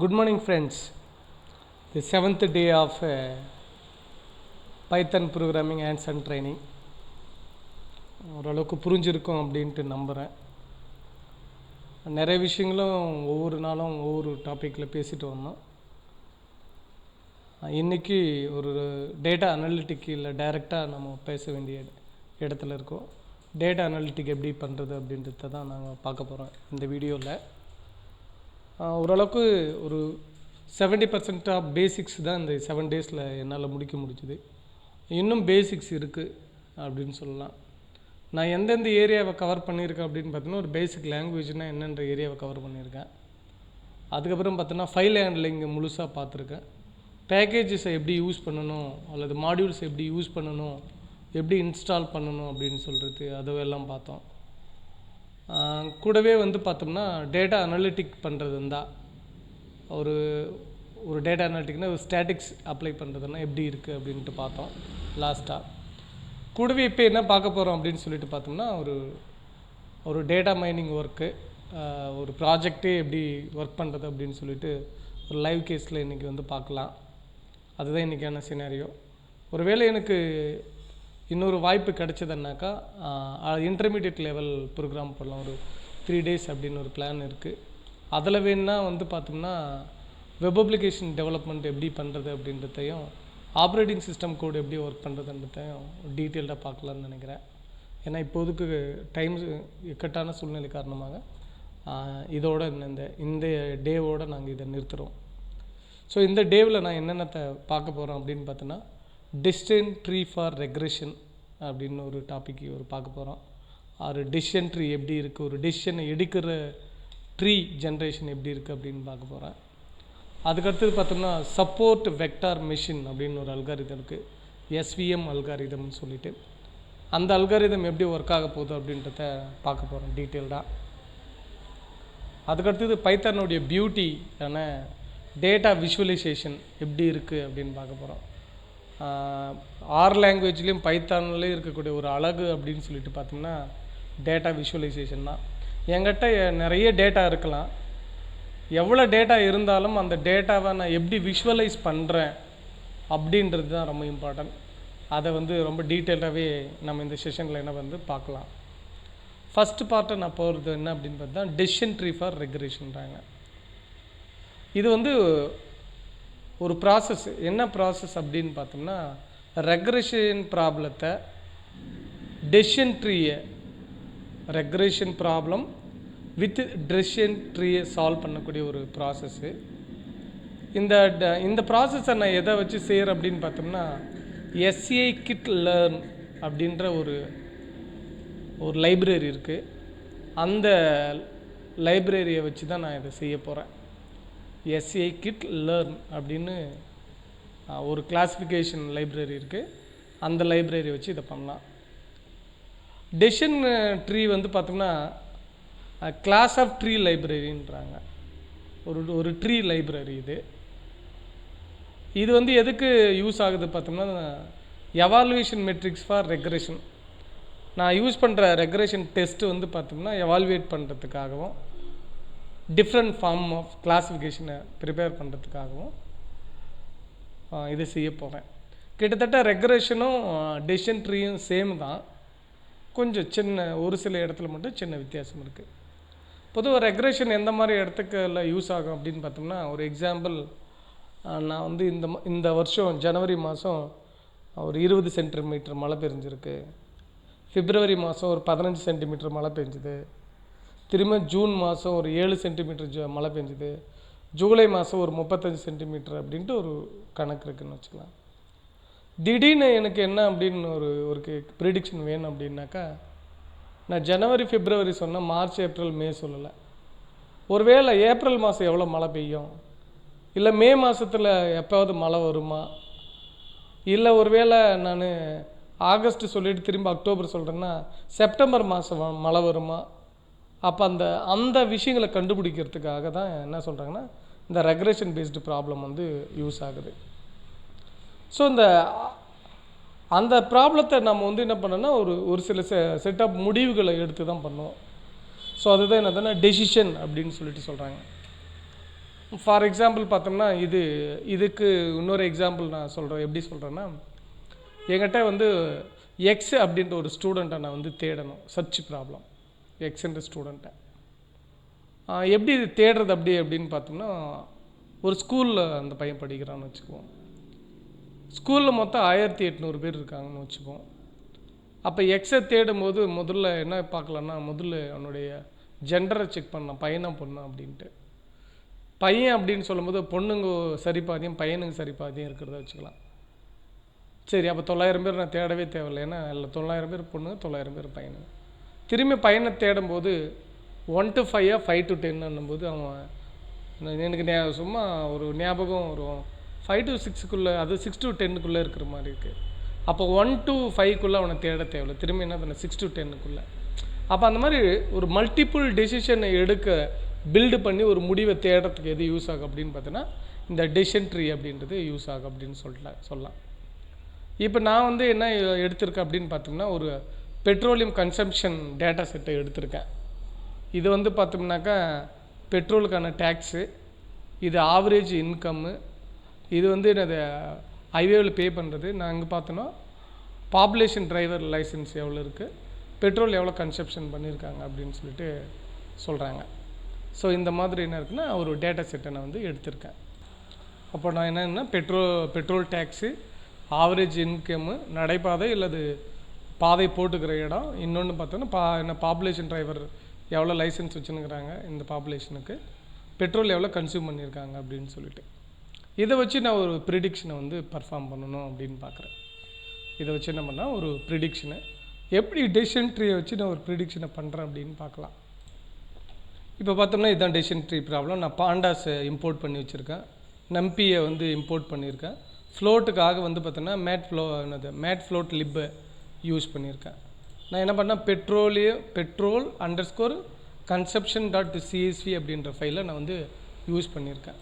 Good morning, friends. The seventh day of Python programming hands on training. ஓரளவுக்கு புரிஞ்சிருக்கும் அப்படின்ட்டு நம்புகிறேன். நிறைய விஷயங்களும் ஒவ்வொரு நாளும் ஒவ்வொரு டாப்பிக்கில் பேசிட்டு வந்தோம். இன்றைக்கி ஒரு டேட்டா அனலிட்டிக்கில் டைரெக்டாக நம்ம பேச வேண்டிய இடத்துல இருக்கோம். டேட்டா அனலிட்டிக் எப்படி பண்ணுறது அப்படின்றத தான் நாங்கள் பார்க்க போகிறோம் இந்த வீடியோவில். ஓரளவுக்கு ஒரு 70% ஆஃப் பேசிக்ஸ் தான் இந்த 7 டேஸில் என்னால் முடிச்சுது. இன்னும் பேசிக்ஸ் இருக்குது அப்படின்னு சொல்லலாம். நான் எந்தெந்த ஏரியாவை கவர் பண்ணியிருக்கேன் அப்படின்னு பார்த்தீங்கன்னா, ஒரு பேசிக் லாங்குவேஜ்னால் என்னென்ற ஏரியாவை கவர் பண்ணியிருக்கேன். அதுக்கப்புறம் பார்த்தோன்னா ஃபைல் ஹேண்ட்லிங் முழுசாக பார்த்துருக்கேன். பேக்கேஜஸை எப்படி யூஸ் பண்ணணும் அல்லது மாடியூல்ஸை எப்படி யூஸ் பண்ணணும், எப்படி இன்ஸ்டால் பண்ணணும் அப்படின்னு சொல்கிறது அதுவெல்லாம் பார்த்தோம். கூடவே பார்த்தோம்னா டேட்டா அனலிட்டிக் பண்ணுறது இருந்தால் ஒரு டேட்டா அனலிட்டிக்னால் ஒரு ஸ்டாட்டிக்ஸ் அப்ளை பண்ணுறதுன்னா எப்படி இருக்குது அப்படின்ட்டு பார்த்தோம் லாஸ்ட்டாக. கூடவே இப்போ என்ன பார்க்க போகிறோம் அப்படின்னு சொல்லிட்டு பார்த்தோம்னா, ஒரு டேட்டா மைனிங் ஒர்க்கு, ஒரு ப்ராஜெக்டே எப்படி ஒர்க் பண்ணுறது அப்படின்னு சொல்லிட்டு ஒரு லைவ் கேஸில் இன்றைக்கி பார்க்கலாம். அதுதான் இன்றைக்கான சினாரியோ. ஒருவேளை எனக்கு இன்னொரு வாய்ப்பு கிடச்சதுன்னாக்கா இன்டர்மீடியட் லெவல் ப்ரோக்ராம் பண்ணலாம். ஒரு 3 days அப்படின்னு ஒரு பிளான் இருக்குது. அதில் வேணுன்னா பார்த்தோம்னா வெப் அப்ளிகேஷன் டெவலப்மெண்ட் எப்படி பண்ணுறது அப்படின்றதையும், ஆப்ரேட்டிங் சிஸ்டம் கோடு எப்படி ஒர்க் பண்ணுறதுன்றதையும் டீட்டெயில்டாக பார்க்கலான்னு நினைக்கிறேன். ஏன்னா இப்போதுக்கு டைம் இக்கட்டான சூழ்நிலை காரணமாக இதோட இந்த டேவோடு நாங்கள் இதை நிறுத்துகிறோம். ஸோ இந்த டேவில் நான் என்னென்னத்தை பார்க்க போகிறோம் அப்படின்னு பார்த்தோன்னா, டிசிஷன் ட்ரீ ஃபார் ரெக்ரெஷன் அப்படின்னு ஒரு டாபிக் பார்க்க போகிறோம். ஒரு டிசிஷன் ட்ரீ எப்படி இருக்குது, ஒரு டிசிஷனை எடுக்கிற ட்ரீ ஜென்ரேஷன் எப்படி இருக்குது அப்படின்னு பார்க்க போகிறேன். அதுக்கடுத்தது பார்த்தோம்னா சப்போர்ட் வெக்டார் மெஷின் அப்படின்னு ஒரு அல்காரிதம் இருக்குது, SVM அல்காரிதம்னு சொல்லிட்டு. அந்த அல்காரிதம் எப்படி ஒர்க் ஆக போகுது அப்படின்றத பார்க்க போகிறோம் டீட்டெயில்டாக. அதுக்கடுத்தது பைத்தானுடைய பியூட்டியான டேட்டா விஷுவலைசேஷன் எப்படி இருக்குது அப்படின்னு பார்க்க போகிறோம். ஆர் லாங்குவேஜ்லேயும் பைத்தான்லேயும் இருக்கக்கூடிய ஒரு அழகு அப்படின்னு சொல்லிட்டு பார்த்தோம்னா டேட்டா விஷுவலைசேஷன் தான். என்கிட்ட நிறைய டேட்டா இருக்கலாம், எவ்வளோ டேட்டா இருந்தாலும் அந்த டேட்டாவை நான் எப்படி விஷுவலைஸ் பண்ணுறேன் அப்படின்றது தான் ரொம்ப இம்பார்ட்டன்ட். அதை ரொம்ப டீட்டெயிலாகவே நம்ம இந்த செஷனில் என்ன பார்க்கலாம். ஃபஸ்ட்டு பார்ட்டை நான் போகிறது என்ன அப்படின்னு பார்த்தா டெசிஷன் ட்ரீ ஃபார் ரெக்ரெஷன்றாங்க. இது ஒரு ப்ராசஸ். என்ன ப்ராசஸ் அப்படின்னு பார்த்தோம்னா, ரெக்ரெஷன் ப்ராப்ளத்தை டெசிஷன் ட்ரீயை ரெக்ரெஷன் ப்ராப்ளம் வித் டெசிஷன் ட்ரீயை சால்வ் பண்ணக்கூடிய ஒரு ப்ராசஸ்ஸு. இந்த ப்ராசஸை நான் எதை வச்சு செய்கிறேன் அப்படின்னு பார்த்தோம்னா, scikit-learn அப்படின்ற ஒரு லைப்ரரி இருக்குது. அந்த லைப்ரரியை வச்சு தான் நான் இதை செய்ய போகிறேன். scikit-learn அப்படின்னு ஒரு கிளாஸிஃபிகேஷன் லைப்ரரி இருக்குது. அந்த லைப்ரரி வச்சு இதை பண்ணலாம். டெசிஷன் ட்ரீ பார்த்தோம்னா கிளாஸ் ஆஃப் ட்ரீ லைப்ரரின்றாங்க. ஒரு ட்ரீ லைப்ரரி இது எதுக்கு யூஸ் ஆகுது பார்த்தோம்னா, எவாலுவேஷன் மெட்ரிக்ஸ் ஃபார் ரெக்ரெஷன். நான் யூஸ் பண்ணுற ரெக்ரெஷன் டெஸ்ட்டு பார்த்தோம்னா எவாலுவேட் பண்ணுறதுக்காகவும், டிஃப்ரெண்ட் ஃபார்ம் ஆஃப் கிளாஸிஃபிகேஷனை ப்ரிப்பேர் பண்ணுறதுக்காகவும் இதை செய்ய போகிறேன். கிட்டத்தட்ட ரெக்ரெஷனும் டெசிஷன் ட்ரீயும் சேம் தான், கொஞ்சம் ஒரு சில இடத்துல மட்டும் சின்ன வித்தியாசம் இருக்குது. பொதுவாக ரெக்ரெஷன் எந்த மாதிரி இடத்துக்குல யூஸ் ஆகும் அப்படின்னு பார்த்தோம்னா, ஒரு எக்ஸாம்பிள், நான் இந்த வருஷம் ஜனவரி மாதம் ஒரு 20 சென்டிமீட்டர் மழை பெஞ்சிருக்கு, பிப்ரவரி மாதம் ஒரு 15 சென்டிமீட்டர் மழை பெஞ்சுது, திரும்ப ஜூன் மாதம் ஒரு 7 சென்டிமீட்டர் மழை பெஞ்சுது, ஜூலை மாதம் ஒரு 35 சென்டிமீட்டர் அப்படின்ட்டு ஒரு கணக்கு இருக்குதுன்னு வச்சுக்கலாம். திடீர்னு எனக்கு என்ன அப்படின்னு ஒரு ப்ரிடிக்ஷன் வேணும் அப்படின்னாக்கா, நான் ஜனவரி பிப்ரவரி சொன்னேன், மார்ச் ஏப்ரல் மே சொல்லலை. ஒருவேளை ஏப்ரல் மாதம் எவ்வளோ மழை பெய்யும், இல்லை மே மாதத்தில் எப்போவது மழை வருமா, இல்லை ஒருவேளை நான் ஆகஸ்ட் சொல்லிவிட்டு திரும்ப அக்டோபர் சொல்கிறேன்னா செப்டம்பர் மாதம் மழை வருமா. அப்போ அந்த விஷயங்களை கண்டுபிடிக்கிறதுக்காக தான் என்ன சொல்கிறாங்கன்னா, இந்த ரெக்ரெஷன் பேஸ்டு ப்ராப்ளம் யூஸ் ஆகுது. ஸோ அந்த ப்ராப்ளத்தை நம்ம என்ன பண்ணோன்னா, ஒரு சில செட் ஆஃப் முடிவுகளை எடுத்து தான் பண்ணுவோம். ஸோ அதுதான் என்னதுன்னா டெசிஷன் அப்படின்னு சொல்லிட்டு சொல்கிறாங்க. ஃபார் எக்ஸாம்பிள் பார்த்தோம்னா இதுக்கு இன்னொரு எக்ஸாம்பிள் நான் சொல்கிறேன். எப்படி சொல்கிறேன்னா, என்கிட்ட வந்து எக்ஸ் அப்படின்ற ஒரு ஸ்டூடெண்ட்டை நான் வந்து தேடணும். சர்ச் ப்ராப்ளம் எக்ஸ்ன்ற ஸ்டூடெண்ட்டை எப்படி இது தேடுறது அப்படின்னு பார்த்தோம்னா, ஒரு ஸ்கூலில் அந்த பையன் படிக்கிறான்னு வச்சுக்குவோம். ஸ்கூலில் மொத்தம் 1800 பேர் இருக்காங்கன்னு வச்சுப்போம். அப்போ எக்ஸை தேடும்போது முதல்ல என்ன பார்க்கலான்னா, முதல்ல அவனுடைய ஜெண்டரை செக் பண்ணலாம், பையனா பொண்ணா அப்படின்ட்டு. பையன் அப்படின்னு சொல்லும்போது பொண்ணுங்க சரிபாதியம் பையனுங்க சரிபாதியம் இருக்கிறத வச்சுக்கலாம். சரி, அப்போ 900 பேர் நான் தேடவே தேவையில்லை. ஏன்னா இல்லை 900 பேர் பொண்ணுங்க, 900 பேர் பையனுங்க. திரும்பி பையனை தேடும்போது 1 to 5 5 to 10 அவன் எனக்கு சும்மா ஒரு ஞாபகம் வரும். 5 to 6க்குள்ளே, அது 6 to 10க்குள்ளே இருக்கிற மாதிரி இருக்குது. அப்போ 1 to 5க்குள்ளே அவனை தேட தேவையில்லை. திரும்பி என்ன பண்ண 6 to 10க்குள்ளே. அப்போ அந்த மாதிரி ஒரு மல்டிப்புள் டெசிஷனை எடுக்க பில்டு பண்ணி ஒரு முடிவை தேடுறதுக்கு எது யூஸ் ஆகும் அப்படின்னு பார்த்தோன்னா, இந்த டெசிஷன் ட்ரீ அப்படின்றது யூஸ் ஆகும் அப்படின்னு சொல்லலாம். இப்போ நான் வந்து என்ன எடுத்திருக்கேன் அப்படின்னு பார்த்தோம்னா, ஒரு பெட்ரோலியம் கன்சம்ஷன் டேட்டா செட்டை எடுத்திருக்கேன். இது வந்து பார்த்தோம்னாக்கா பெட்ரோலுக்கான டேக்ஸு, இது ஆவரேஜ் இன்கம்மு, இது வந்து என்னது ஹைவேவில் பே பண்ணுறது. நான் இங்கே பார்த்தோன்னா பாப்புலேஷன் டிரைவர் லைசன்ஸ் எவ்வளோ இருக்குது, பெட்ரோல் எவ்வளோ கன்சப்ஷன் பண்ணியிருக்காங்க அப்படின்னு சொல்லிட்டு சொல்கிறாங்க. ஸோ இந்த மாதிரி என்ன இருக்குன்னா ஒரு டேட்டா செட்டை நான் வந்து எடுத்திருக்கேன். அப்போ நான் என்னென்னா பெட்ரோல் டேக்ஸு, ஆவரேஜ் இன்கம்மு, நடைபாதை இல்லது பாதை போட்டுக்கிற இடம், இன்னொன்று பார்த்தோன்னா என்ன பாப்புலேஷன் டிரைவர் எவ்வளோ லைசன்ஸ் வச்சுன்னுக்கிறாங்க, இந்த பாப்புலேஷனுக்கு பெட்ரோல் எவ்வளோ கன்சியூம் பண்ணியிருக்காங்க அப்படின்னு சொல்லிட்டு இதை வச்சு நான் ஒரு ப்ரிடிக்ஷனை வந்து பர்ஃபார்ம் பண்ணணும் அப்படின்னு பார்க்குறேன். இதை வச்சு என்ன பண்ணால் ஒரு ப்ரிடிக்ஷனை எப்படி டெசிஷன் ட்ரீயை வச்சு நான் ஒரு ப்ரிடிக்ஷனை பண்ணுறேன் அப்படின்னு பார்க்கலாம். இப்போ பார்த்தோம்னா இதுதான் டெசிஷன் ட்ரீ ப்ராப்ளம். நான் பாண்டாஸை இம்போர்ட் பண்ணி வச்சுருக்கேன், நம்பியை வந்து இம்போர்ட் பண்ணியிருக்கேன். ஃப்ளோட்டுக்காக வந்து பார்த்தோன்னா மேட் ஃப்ளோட் லிப்பை யூஸ் பண்ணியிருக்கேன். நான் என்ன பண்ணேன், petrol underscore consumption dot CSV அப்படின்ற ஃபைலை நான் வந்து யூஸ் பண்ணியிருக்கேன்.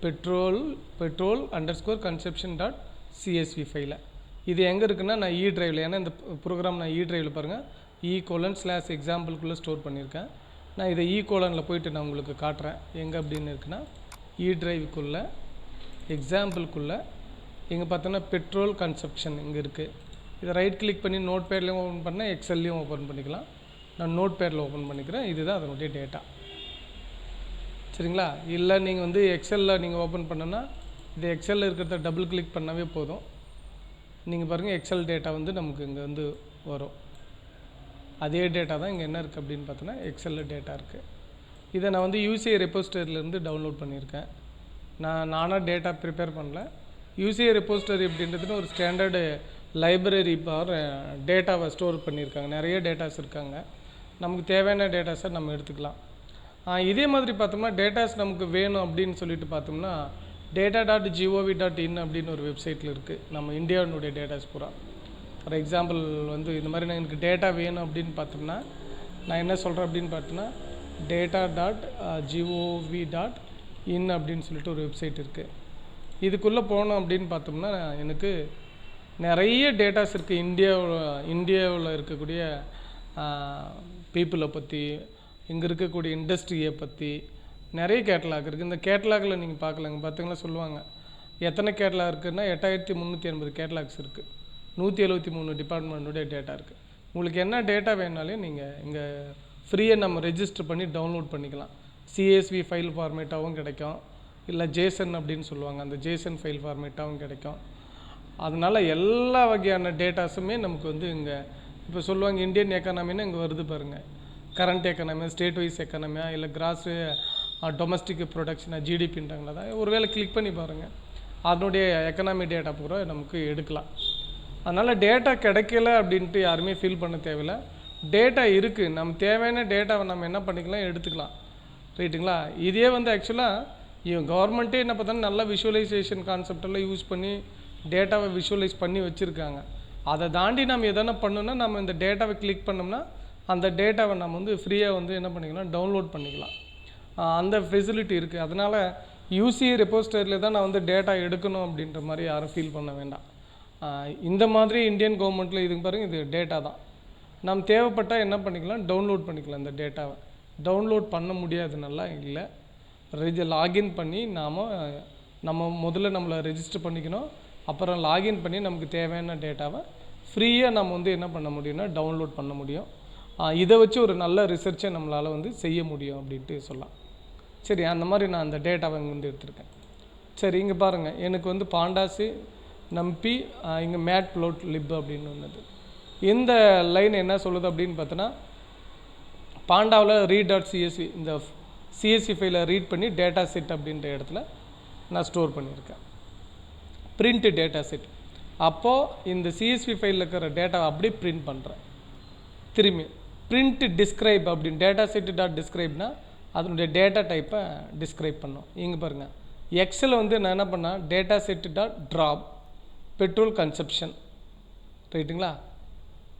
Petrol underscore consumption dot CSV ஃபைலை. இது எங்கே இருக்குன்னா நான் ட்ரைவில், ஏன்னா இந்த ப்ரோக்ராம் நான் ட்ரைவில் பாருங்கள் :/எக்ஸாம்பிள்குள்ளே ஸ்டோர் பண்ணியிருக்கேன். நான் இதை கோலனில் போயிட்டு நான் உங்களுக்கு காட்டுறேன் எங்கே அப்படின்னு இருக்குன்னா, ட்ரைவுக்குள்ளே எக்ஸாம்பிள்குள்ளே இங்கே பார்த்தோன்னா பெட்ரோல் கன்சப்ஷன் இங்கே இருக்குது. இதை ரைட் கிளிக் பண்ணி நோட் பேட்லேயும் ஓப்பன் பண்ணால் எக்ஸல்லையும் ஓப்பன் பண்ணிக்கலாம். நான் நோட் பேடில் ஓப்பன் பண்ணிக்கிறேன். இதுதான் அதனுடைய டேட்டா. சரிங்களா? இல்லை நீங்கள் வந்து எக்ஸலில் நீங்கள் ஓப்பன் பண்ணோன்னா இது எக்ஸலில் இருக்கிறத டபுள் கிளிக் பண்ணாவே போதும். நீங்கள் பாருங்கள் எக்ஸல் டேட்டா வந்து நமக்கு இங்கே வந்து வரும். அதே டேட்டா தான் இங்கே என்ன இருக்குது அப்படின்னு பார்த்தோன்னா எக்ஸலில் டேட்டா இருக்குது. இதை நான் வந்து யூசிஐ ரெப்போசிட்டரியிலேருந்து டவுன்லோட் பண்ணியிருக்கேன். நானாக டேட்டா ப்ரிப்பேர் பண்ணல. யூசிஐ ரெப்போசிட்டரி அப்படின்றதுன்னு ஒரு ஸ்டாண்டர்டு லைப்ரரி பார் டேட்டாவை ஸ்டோர் பண்ணியிருக்காங்க. நிறைய டேட்டாஸ் இருக்காங்க. நமக்கு தேவையான டேட்டாஸை நம்ம எடுத்துக்கலாம். இதே மாதிரி பார்த்தோம்னா டேட்டாஸ் நமக்கு வேணும் அப்படின்னு சொல்லிட்டு பார்த்தோம்னா data.gov.in அப்படின்னு ஒரு வெப்சைட்டில் இருக்குது. நம்ம இந்தியாவினுடைய டேட்டாஸ் பூரா. ஃபார் எக்ஸாம்பிள் வந்து இந்த மாதிரி எனக்கு டேட்டா வேணும் அப்படின்னு பார்த்தோம்னா நான் என்ன சொல்கிறேன் அப்படின்னு பார்த்தோன்னா data.gov.in அப்படின்னு சொல்லிட்டு ஒரு வெப்சைட் இருக்குது. இதுக்குள்ளே போனோம் அப்படின்னு பார்த்தோம்னா எனக்கு நிறைய டேட்டாஸ் இருக்குது. இந்தியாவில் இருக்கக்கூடிய பீப்புளை பற்றி, இங்கே இருக்கக்கூடிய இண்டஸ்ட்ரியை பற்றி நிறைய கேட்டலாக் இருக்குது. இந்த கேட்டலாகில் நீங்கள் பார்க்கலாங்க. பார்த்தீங்கன்னா சொல்லுவாங்க எத்தனை கேட்டலாக் இருக்குதுன்னா 8380 கேட்டலாக்ஸ் இருக்குது. 173 டிபார்ட்மெண்ட்டுடைய டேட்டா இருக்குது. உங்களுக்கு என்ன டேட்டா வேணாலும் நீங்கள் இங்கே ஃப்ரீயாக நம்ம ரெஜிஸ்டர் பண்ணி டவுன்லோட் பண்ணிக்கலாம். சிஎஸ்வி ஃபைல் ஃபார்மேட்டாகவும் கிடைக்கும், இல்லை ஜேசன் அப்படின்னு சொல்லுவாங்க, அந்த ஜேசன் ஃபைல் ஃபார்மேட்டாகவும் கிடைக்கும். அதனால் எல்லா வகையான டேட்டாஸுமே நமக்கு வந்து இங்கே இப்போ சொல்லுவாங்க இந்தியன் எக்கானமின்னு இங்கே வருது பாருங்கள். கரண்ட் எக்கானமி, ஸ்டேட் வைஸ் எக்கானமியா, இல்லை கிராஸ் டொமஸ்டிக் ப்ரொடக்ஷனாக ஜிடிபின்றாங்களா தான் ஒரு வேளை கிளிக் பண்ணி பாருங்கள். அதனுடைய எக்கனாமி டேட்டா பூரா நமக்கு எடுக்கலாம். அதனால் டேட்டா கிடைக்கல அப்படின்ட்டு யாருமே ஃபீல் பண்ண தேவையில்லை. டேட்டா இருக்குது, நம்ம தேவையான டேட்டாவை நம்ம என்ன பண்ணிக்கலாம், எடுத்துக்கலாம். ரைட்டுங்களா? இதே வந்து ஆக்சுவலாக கவர்மெண்ட்டே என்ன பார்த்தோன்னா நல்ல விஷுவலைசேஷன் கான்செப்டெல்லாம் யூஸ் பண்ணி டேட்டாவை விஷுவலைஸ் பண்ணி வச்சுருக்காங்க. அதை தாண்டி நம்ம எதனா பண்ணோன்னா நம்ம இந்த டேட்டாவை கிளிக் பண்ணோம்னா அந்த டேட்டாவை நம்ம வந்து ஃப்ரீயாக வந்து என்ன பண்ணிக்கலாம், டவுன்லோட் பண்ணிக்கலாம். அந்த ஃபெசிலிட்டி இருக்குது. அதனால் யூசிஐ ரெப்போசிட்டரியில் தான் நான் வந்து டேட்டா எடுக்கணும் அப்படின்ற மாதிரி யாரும் ஃபீல் பண்ண வேண்டாம். இந்த மாதிரி இந்தியன் கவர்மெண்ட்டில் இதுக்கு பாருங்கள், இது டேட்டா தான். நம்ம தேவைப்பட்டால் என்ன பண்ணிக்கலாம், டவுன்லோட் பண்ணிக்கலாம். இந்த டேட்டாவை டவுன்லோட் பண்ண முடியாதுனால இல்லை, லாகின் பண்ணி நம்ம முதல்ல நம்மளை ரெஜிஸ்டர் பண்ணிக்கணும். அப்புறம் லாகின் பண்ணி நமக்கு தேவையான டேட்டாவை ஃப்ரீயாக நம்ம வந்து என்ன பண்ண முடியும்னா டவுன்லோட் பண்ண முடியும். இதை வச்சு ஒரு நல்ல ரிசர்ச்சை நம்மளால் வந்து செய்ய முடியும் அப்படின்ட்டு சொல்லலாம். சரி, அந்த மாதிரி நான் அந்த டேட்டாவை இங்கே வந்து எடுத்திருக்கேன். சரி, இங்கே பாருங்கள், எனக்கு வந்து பாண்டாஸு நம்பி இங்கே மேட் ப்ளோட் லிப் அப்படின்னு ஒன்றுது. இந்த லைன் என்ன சொல்லுது அப்படின்னு பார்த்தோன்னா, பாண்டாவில் read.csv இந்த சிஎஸ்வி ஃபைலை ரீட் பண்ணி டேட்டா செட் அப்படின்ற இடத்துல நான் ஸ்டோர் பண்ணியிருக்கேன். Print data set. அப்போது இந்த சிஎஸ்வி ஃபைலில் இருக்கிற டேட்டாவை அப்படியே பிரிண்ட் பண்ணுறேன். திரும்பி பிரிண்ட் டிஸ்கிரைப் அப்படின்னு டேட்டா செட்டு டாட் டிஸ்கிரைப்னா அதனுடைய டேட்டா டைப்பை டிஸ்கிரைப் பண்ணோம். இங்கே பாருங்கள், எக்ஸில் வந்து நான் என்ன பண்ணேன், data set dot drop petrol consumption, ரைட்டுங்களா?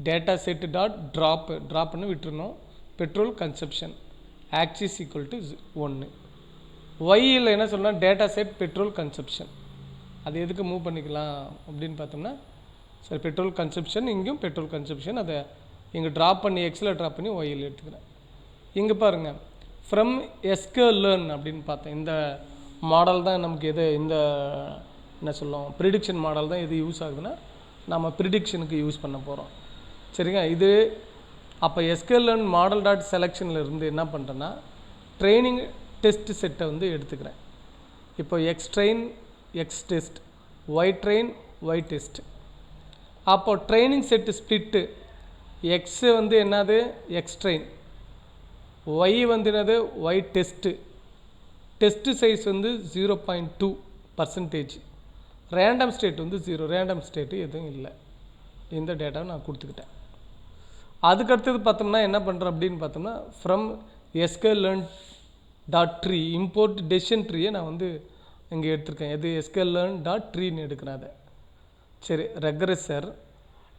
டேட்டா செட்டு டாட் ட்ராப் பண்ணி விட்டுருணும். Petrol consumption axis equal to 1. ஒய்யில் என்ன சொல்லணும், டேட்டா செட் பெட்ரோல் கன்சப்ஷன். அது எதுக்கு மூவ் பண்ணிக்கலாம் அப்படின்னு பார்த்தோம்னா, சரி, பெட்ரோல் கன்சப்ஷன் இங்கேயும் பெட்ரோல் கன்சப்ஷன் அதை இங்கே ட்ராப் பண்ணி எக்ஸில் ட்ராப் பண்ணி ஒய்யில் எடுத்துக்கிறேன். இங்கே பாருங்கள், ஃப்ரம் sklearn அப்படின்னு பார்த்தேன். இந்த மாடல் தான் நமக்கு எது இந்த என்ன சொல்லுவோம் ப்ரிடிக்ஷன் மாடல் தான் எது யூஸ் ஆகுதுன்னா நம்ம ப்ரிடிக்ஷனுக்கு யூஸ் பண்ண போகிறோம். சரிங்க, இது அப்போ sklearn மாடல் டாட் செலெக்ஷனில் இருந்து என்ன பண்ணுறேன்னா ட்ரைனிங் டெஸ்ட் செட்டை வந்து எடுத்துக்கிறேன். இப்போ x train x test, y train y test. அப்போது ட்ரைனிங் செட்டு ஸ்ப்ளிட்டு, எக்ஸு வந்து என்னது எக்ஸ் ட்ரெயின், ஒய் வந்து என்னது ஒய் டெஸ்ட்டு. டெஸ்ட்டு சைஸ் வந்து 0.2%. ரேண்டம் ஸ்டேட் வந்து 0, ரேண்டம் ஸ்டேட்டு எதுவும் இல்லை. இந்த டேட்டாவை நான் கொடுத்துக்கிட்டேன். அதுக்கடுத்தது பார்த்தோம்னா என்ன பண்ணுறேன் அப்படின்னு பார்த்தோம்னா, from sklearn dot tree import decision ட்ரீயை நான் வந்து இங்கே எடுத்திருக்கேன். எது sklearn டாட் ட்ரீன்னு எடுக்கிறேன் அதை. சரி, ரெக்ரெசர்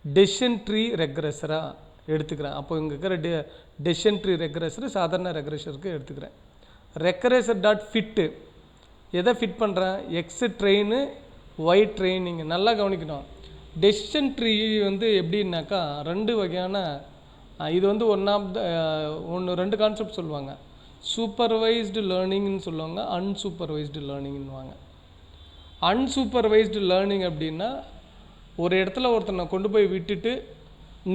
டெசிஷன் ட்ரீ ரெக்ரெசராக எடுத்துக்கிறேன். அப்போ இங்கே இருக்கிற டெசிஷன் ட்ரீ ரெக்ரெசர் சாதாரண ரெக்ரெசருக்கு எடுத்துக்கிறேன். ரெக்ரெசர் டாட் ஃபிட்டு எதை ஃபிட் பண்ணுறேன், எக்ஸ் ட்ரெயின் ஒய் ட்ரெயினிங். நல்லா கவனிக்கணும், டெசிஷன் ட்ரீ வந்து எப்படின்னாக்கா ரெண்டு வகையான, இது வந்து ரெண்டு கான்செப்ட் சொல்லுவாங்க. சூப்பர்வைஸ்டு லேர்னிங்னு சொல்லுவாங்க, அன்சூப்பர்வைஸ்டு லேர்னிங்னுவாங்க. அன்சூப்பர்வைஸ்டு லேர்னிங் அப்படின்னா ஒரு இடத்துல ஒருத்தனை கொண்டு போய் விட்டுட்டு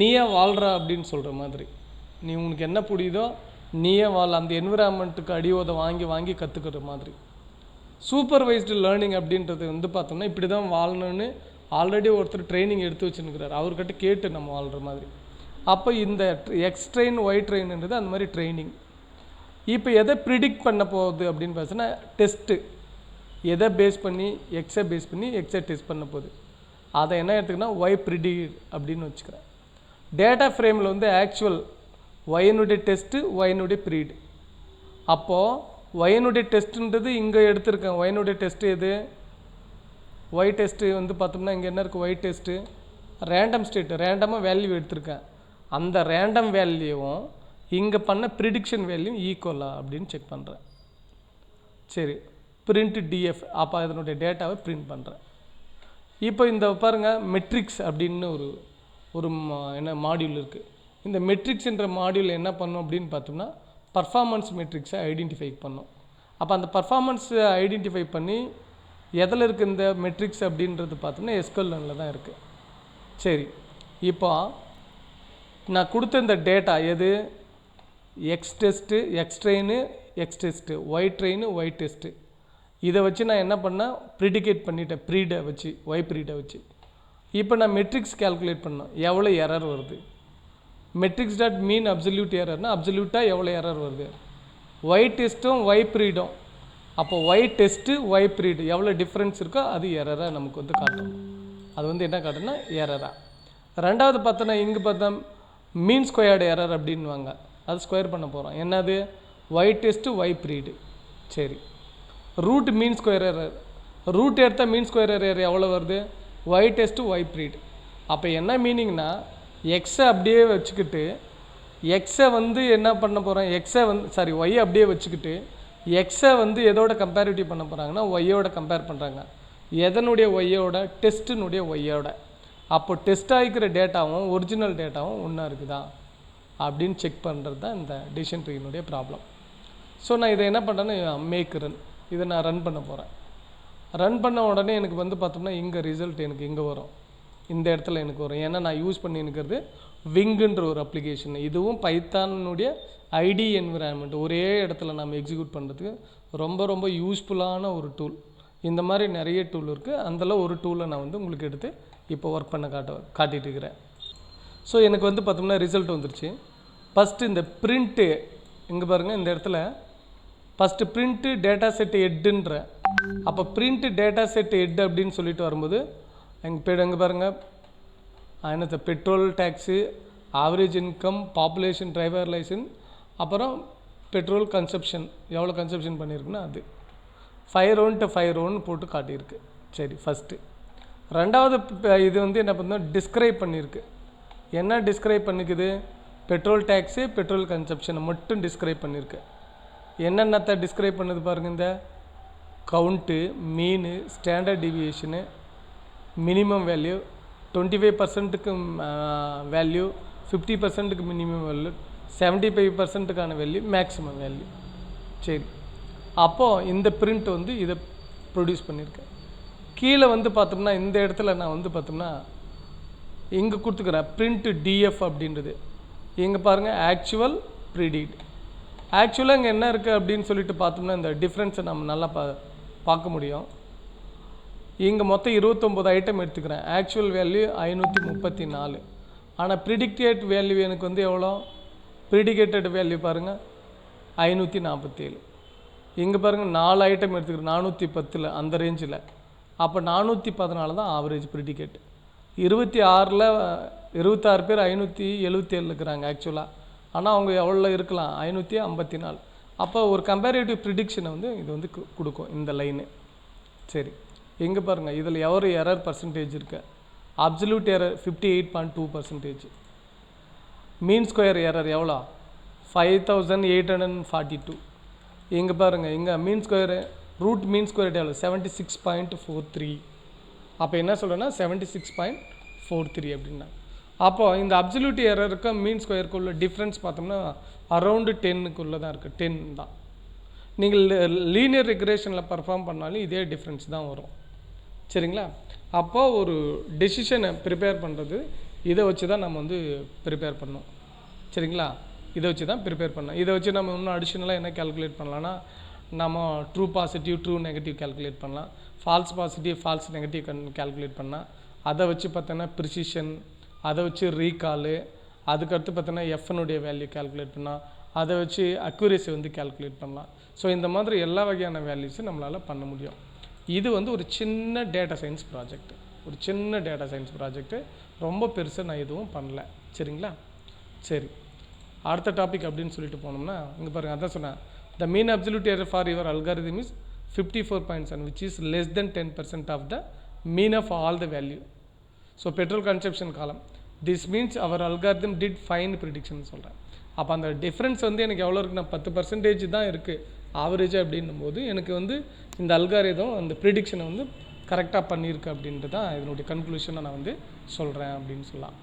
நீயே வாழ்கிறா அப்படின்னு சொல்கிற மாதிரி, நீ உனக்கு என்ன புரியுதோ நீயே வாழ, அந்த என்விரான்மெண்ட்டுக்கு அடியோதை வாங்கி வாங்கி கற்றுக்கிற மாதிரி. சூப்பர்வைஸ்டு லேர்னிங் அப்படின்றது வந்து பார்த்தோம்னா இப்படி தான் வாழணும்னு ஆல்ரெடி ஒருத்தர் ட்ரைனிங் எடுத்து வச்சுருக்கிறார், அவர்கிட்ட கேட்டு நம்ம வாழ்கிற மாதிரி. அப்போ இந்த எக்ஸ் ட்ரெயின் ஒய் ட்ரெயின்ன்றது அந்த மாதிரி ட்ரைனிங். இப்போ எதை ப்ரிடிக்ட் பண்ண போகுது அப்படின்னு பார்த்தோன்னா டெஸ்ட்டு, எதை பேஸ் பண்ணி எக்ஸை பேஸ் பண்ணி எக்ஸை டெஸ்ட் பண்ண போகுது. அதை என்ன எடுத்துக்கினா ஒய் ப்ரிடிக்ட் அப்படின்னு வச்சுக்கிறேன். டேட்டா ஃப்ரேமில் வந்து ஆக்சுவல் ஒயினுடைய டெஸ்ட்டு ஒயினுடைய ப்ரீடு. அப்போது ஒயினுடைய டெஸ்ட்டுன்றது இங்கே எடுத்திருக்கேன். ஒயினுடைய டெஸ்ட்டு எது, ஒய் டெஸ்ட்டு வந்து பார்த்தோம்னா இங்கே என்ன இருக்குது, ஒய் டெஸ்ட்டு ரேண்டம் ஸ்டேட்டு, ரேண்டமாக வேல்யூ எடுத்திருக்கேன். அந்த ரேண்டம் வேல்யூவும் இங்கே பண்ண ப்ரிடிக்ஷன் வேல்யூ ஈக்குவலா அப்படின்னு செக் பண்ணுறேன். சரி, பிரிண்ட் டிஎஃப், அப்போ அதனுடைய டேட்டாவை பிரிண்ட் பண்ணுறேன். இப்போ இந்த பாருங்கள், மெட்ரிக்ஸ் அப்படின்னு ஒரு என்ன மாடியூல் இருக்குது. இந்த மெட்ரிக்ஸ்ன்ற மாடியூல் என்ன பண்ணும் அப்படின்னு பார்த்தோம்னா பர்ஃபார்மன்ஸ் மெட்ரிக்ஸை ஐடென்டிஃபை பண்ணும். அப்போ அந்த பர்ஃபார்மன்ஸை ஐடென்டிஃபை பண்ணி எதில் இருக்குது இந்த மெட்ரிக்ஸ் அப்படின்றது பார்த்தோம்னா sklearnல தான் இருக்குது. சரி, இப்போ நான் கொடுத்த இந்த டேட்டா எது, x test x train x test, y train y test. இதை வச்சு நான் என்ன பண்ணேன், ப்ரிடிகேட் பண்ணிட்டேன் ப்ரீடை வச்சு, ஒய் ப்ரீடை வச்சு. இப்போ நான் மெட்ரிக்ஸ் கால்குலேட் பண்ணோம், எவ்வளோ எரர் வருது. மெட்ரிக்ஸ் டாட் மீன் அப்சல்யூட் எரர்னா அப்சல்யூட்டாக எவ்வளோ எரர் வருது. ஒய் டெஸ்ட்டும் ஒய் ப்ரீடும், அப்போ ஒய் டெஸ்ட்டு ஒய் ப்ரீடு எவ்வளோ டிஃப்ரென்ஸ் இருக்கோ அது எரராக நமக்கு வந்து காட்டும். அது வந்து என்ன காட்டுன்னா எரராக. ரெண்டாவது பார்த்தோன்னா இங்கே பார்த்தா மீன் ஸ்கொயர்டு எரர் அப்படின்வாங்க, அது ஸ்கொயர் பண்ண போகிறோம். என்னது, ஒய் டெஸ்ட்டு ஒய் ப்ரீடு. சரி, root mean square error, root எடுத்தால் மீன் ஸ்கொயர் எரர் எவ்வளோ வருது, ஒய் டெஸ்ட்டு ஒய் ப்ரீடு. அப்போ என்ன மீனிங்னா எக்ஸை அப்படியே வச்சுக்கிட்டு எக்ஸை வந்து என்ன பண்ண போகிறோம், எக்ஸை வந்து ஒய்யை அப்படியே வச்சுக்கிட்டு எக்ஸை வந்து எதோட கம்பேரிட்டிவ் பண்ண போகிறாங்கன்னா ஒய்யோட கம்பேர் பண்ணுறாங்க. எதனுடைய ஒய்யோட, டெஸ்ட்டினுடைய ஒய்யோட. அப்போ டெஸ்ட் ஆகிக்கிற டேட்டாவும் ஒரிஜினல் டேட்டாவும் ஒன்றா இருக்குதா அப்படின்னு செக் பண்ணுறது தான் இந்த டிசிஷன் ட்ரீனுடைய ப்ராப்ளம். ஸோ நான் இதை என்ன பண்ணுறேன்னு மேக் ரன், இதை நான் ரன் பண்ண போகிறேன். ரன் பண்ண உடனே எனக்கு வந்து பார்த்தோம்னா இங்கே ரிசல்ட் எனக்கு இங்கே வரும், இந்த இடத்துல எனக்கு வரும். ஏன்னா நான் யூஸ் பண்ணி இருக்கிறது விங்குன்ற ஒரு அப்ளிகேஷன். இதுவும் பைத்தானுடைய ஐடி என்விரான்மெண்ட் ஒரே இடத்துல நம்ம எக்ஸிக்யூட் பண்ணுறதுக்கு ரொம்ப ரொம்ப யூஸ்ஃபுல்லான ஒரு டூல். இந்த மாதிரி நிறைய டூல் இருக்குது. அதில் ஒரு டூலை நான் வந்து உங்களுக்கு எடுத்து இப்போ ஒர்க் பண்ண காட்டிகிட்டு இருக்கிறேன். ஸோ எனக்கு வந்து பார்த்தோம்னா ரிசல்ட் வந்துருச்சு. ஃபஸ்ட்டு இந்த பிரிண்ட்டு இங்கே பாருங்கள், இந்த இடத்துல ஃபஸ்ட்டு பிரிண்ட்டு டேட்டா செட் ஹெட்டுன்ற, அப்போ பிரிண்ட்டு டேட்டா செட் ஹெட் அப்படின்னு சொல்லிட்டு வரும்போது இங்கே பாருங்கள், என்னது petrol tax, average income, population, driver licence, அப்புறம் பெட்ரோல் கன்சப்ஷன் எவ்வளோ கன்சப்ஷன் பண்ணியிருக்குன்னா அது 5 ரவுண்ட் 5 ரவுண்ட் போட்டு காட்டியிருக்கு. சரி, ஃபஸ்ட்டு. ரெண்டாவது இது வந்து என்ன பண்ணால் டிஸ்கிரைப் பண்ணியிருக்கு. என்ன டிஸ்கிரைப் பண்ணிக்குது? பெட்ரோல் டேக்ஸு, பெட்ரோல் கன்சப்ஷனை மட்டும் டிஸ்கிரைப் பண்ணியிருக்கு. என்னென்னத்தை டிஸ்கிரைப் பண்ணுது பாருங்கள், இந்த count, mean, standard deviation, minimum value, 25%க்கு வேல்யூ, 50%க்கு மினிமம் வேல்யூ, 75%க்கான வேல்யூ, மேக்ஸிமம் வேல்யூ. சரி, அப்போது இந்த பிரிண்ட் வந்து இதை ப்ரொடியூஸ் பண்ணியிருக்கேன். கீழே வந்து பார்த்தோம்னா இந்த இடத்துல நான் வந்து பார்த்தோம்னா இங்கே கொடுத்துக்கிறேன் பிரிண்ட் டிஎஃப் அப்படின்றது. இங்கே பாருங்கள் ஆக்சுவல் ப்ரிடிக்ட். ஆக்சுவலாக இங்கே என்ன இருக்குது அப்படின்னு சொல்லிட்டு பார்த்தோம்னா இந்த டிஃப்ரென்ஸை நம்ம நல்லா பார்க்க முடியும். இங்கே மொத்தம் 29 ஐட்டம் எடுத்துக்கிறேன். Actual value 534. ஆனால் ப்ரிடிக்டட் வேல்யூ எனக்கு வந்து எவ்வளோ? ப்ரிடிகேட்டட் வேல்யூ பாருங்கள் 547. இங்கே பாருங்கள் 4 ஐட்டம் எடுத்துக்கிறேன் 410 அந்த ரேஞ்சில். அப்போ 414 தான் ஆவரேஜ் ப்ரிடிகேட். 26 பேர் 577 இருக்கிறாங்க ஆக்சுவலாக. ஆனால் அவங்க எவ்வளோ இருக்கலாம்? 554. அப்போ ஒரு கம்பேரிட்டிவ் ப்ரிடிக்ஷனை வந்து இது வந்து கொடுக்கும் இந்த லைனு. சரி, எங்கே பாருங்கள் இதில் எவ்வளோ எரர் பர்சன்டேஜ் இருக்கு? Absolute error 58.2%. மீன் ஸ்கொயர் எரர் எவ்வளோ? 5842. இங்கே பாருங்கள், இங்கே மீன் ஸ்கொயரு ரூட் மீன் ஸ்கொயர் எவ்வளோ? 76.43. அப்போ என்ன சொல்கிறேன்னா 76.43 அப்படின்னா. அப்போது இந்த அப்சல்யூட் எரருக்கும் மீன் ஸ்கொயருக்குள்ள டிஃப்ரென்ஸ் பார்த்தோம்னா அரௌண்டு 10க்குள்ளே தான் இருக்குது. 10 தான். நீங்கள் லீனியர் ரெக்ரேஷனில் பர்ஃபார்ம் பண்ணாலும் இதே டிஃப்ரென்ஸ் தான் வரும். சரிங்களா? அப்போது ஒரு டெசிஷனை ப்ரிப்பேர் பண்ணுறது இதை வச்சு தான் நம்ம வந்து ப்ரிப்பேர் பண்ணோம். சரிங்களா? இதை வச்சு தான் ப்ரிப்பேர் பண்ணோம். இதை வச்சு நம்ம இன்னும் அடிஷ்னலாக என்ன கேல்குலேட் பண்ணலான்னா, நம்ம true positive true negative calculate பண்ணலாம், false positive false negative calculate பண்ணலாம். அதை வச்சு பார்த்தோன்னா ப்ரிசிஷன், அதை வச்சு ரீகாலு, அதுக்கடுத்து பார்த்தோன்னா எஃப்னுடைய வேல்யூ கேல்குலேட் பண்ணலாம், அதை வச்சு அக்யூரேசி வந்து கேல்குலேட் பண்ணலாம். ஸோ இந்த மாதிரி எல்லா வகையான வேல்யூஸும் நம்மளால் பண்ண முடியும். இது வந்து ஒரு சின்ன டேட்டா சயின்ஸ் ப்ராஜெக்ட். ஒரு சின்ன டேட்டா சயின்ஸ் ப்ராஜெக்ட்டு, ரொம்ப பெருசாக நான் எதுவும் பண்ணல. சரிங்களா? சரி, அடுத்த டாபிக் அப்படின்னு சொல்லிட்டு போனோம்னா இங்கே பாருங்கள், அதான் சொன்னேன், the mean absolute error for your algorithm is 54.7 which is less than 10% of the mean of all the value. So petrol consumption column, this means our algorithm did fine prediction சொல்கிறேன். அப்போ அந்த டிஃப்ரென்ஸ் வந்து எனக்கு எவ்வளோ இருக்குன்னா 10% தான் இருக்குது ஆவரேஜாக அப்படின்னும் போது எனக்கு வந்து இந்த அல்காரிதம் அந்த ப்ரிடிக்ஷனை வந்து கரெக்டாக பண்ணியிருக்கு அப்படின்ட்டு தான் இதனுடைய கன்க்ளூஷனை நான் வந்து சொல்கிறேன் அப்படின்னு சொல்லலாம்.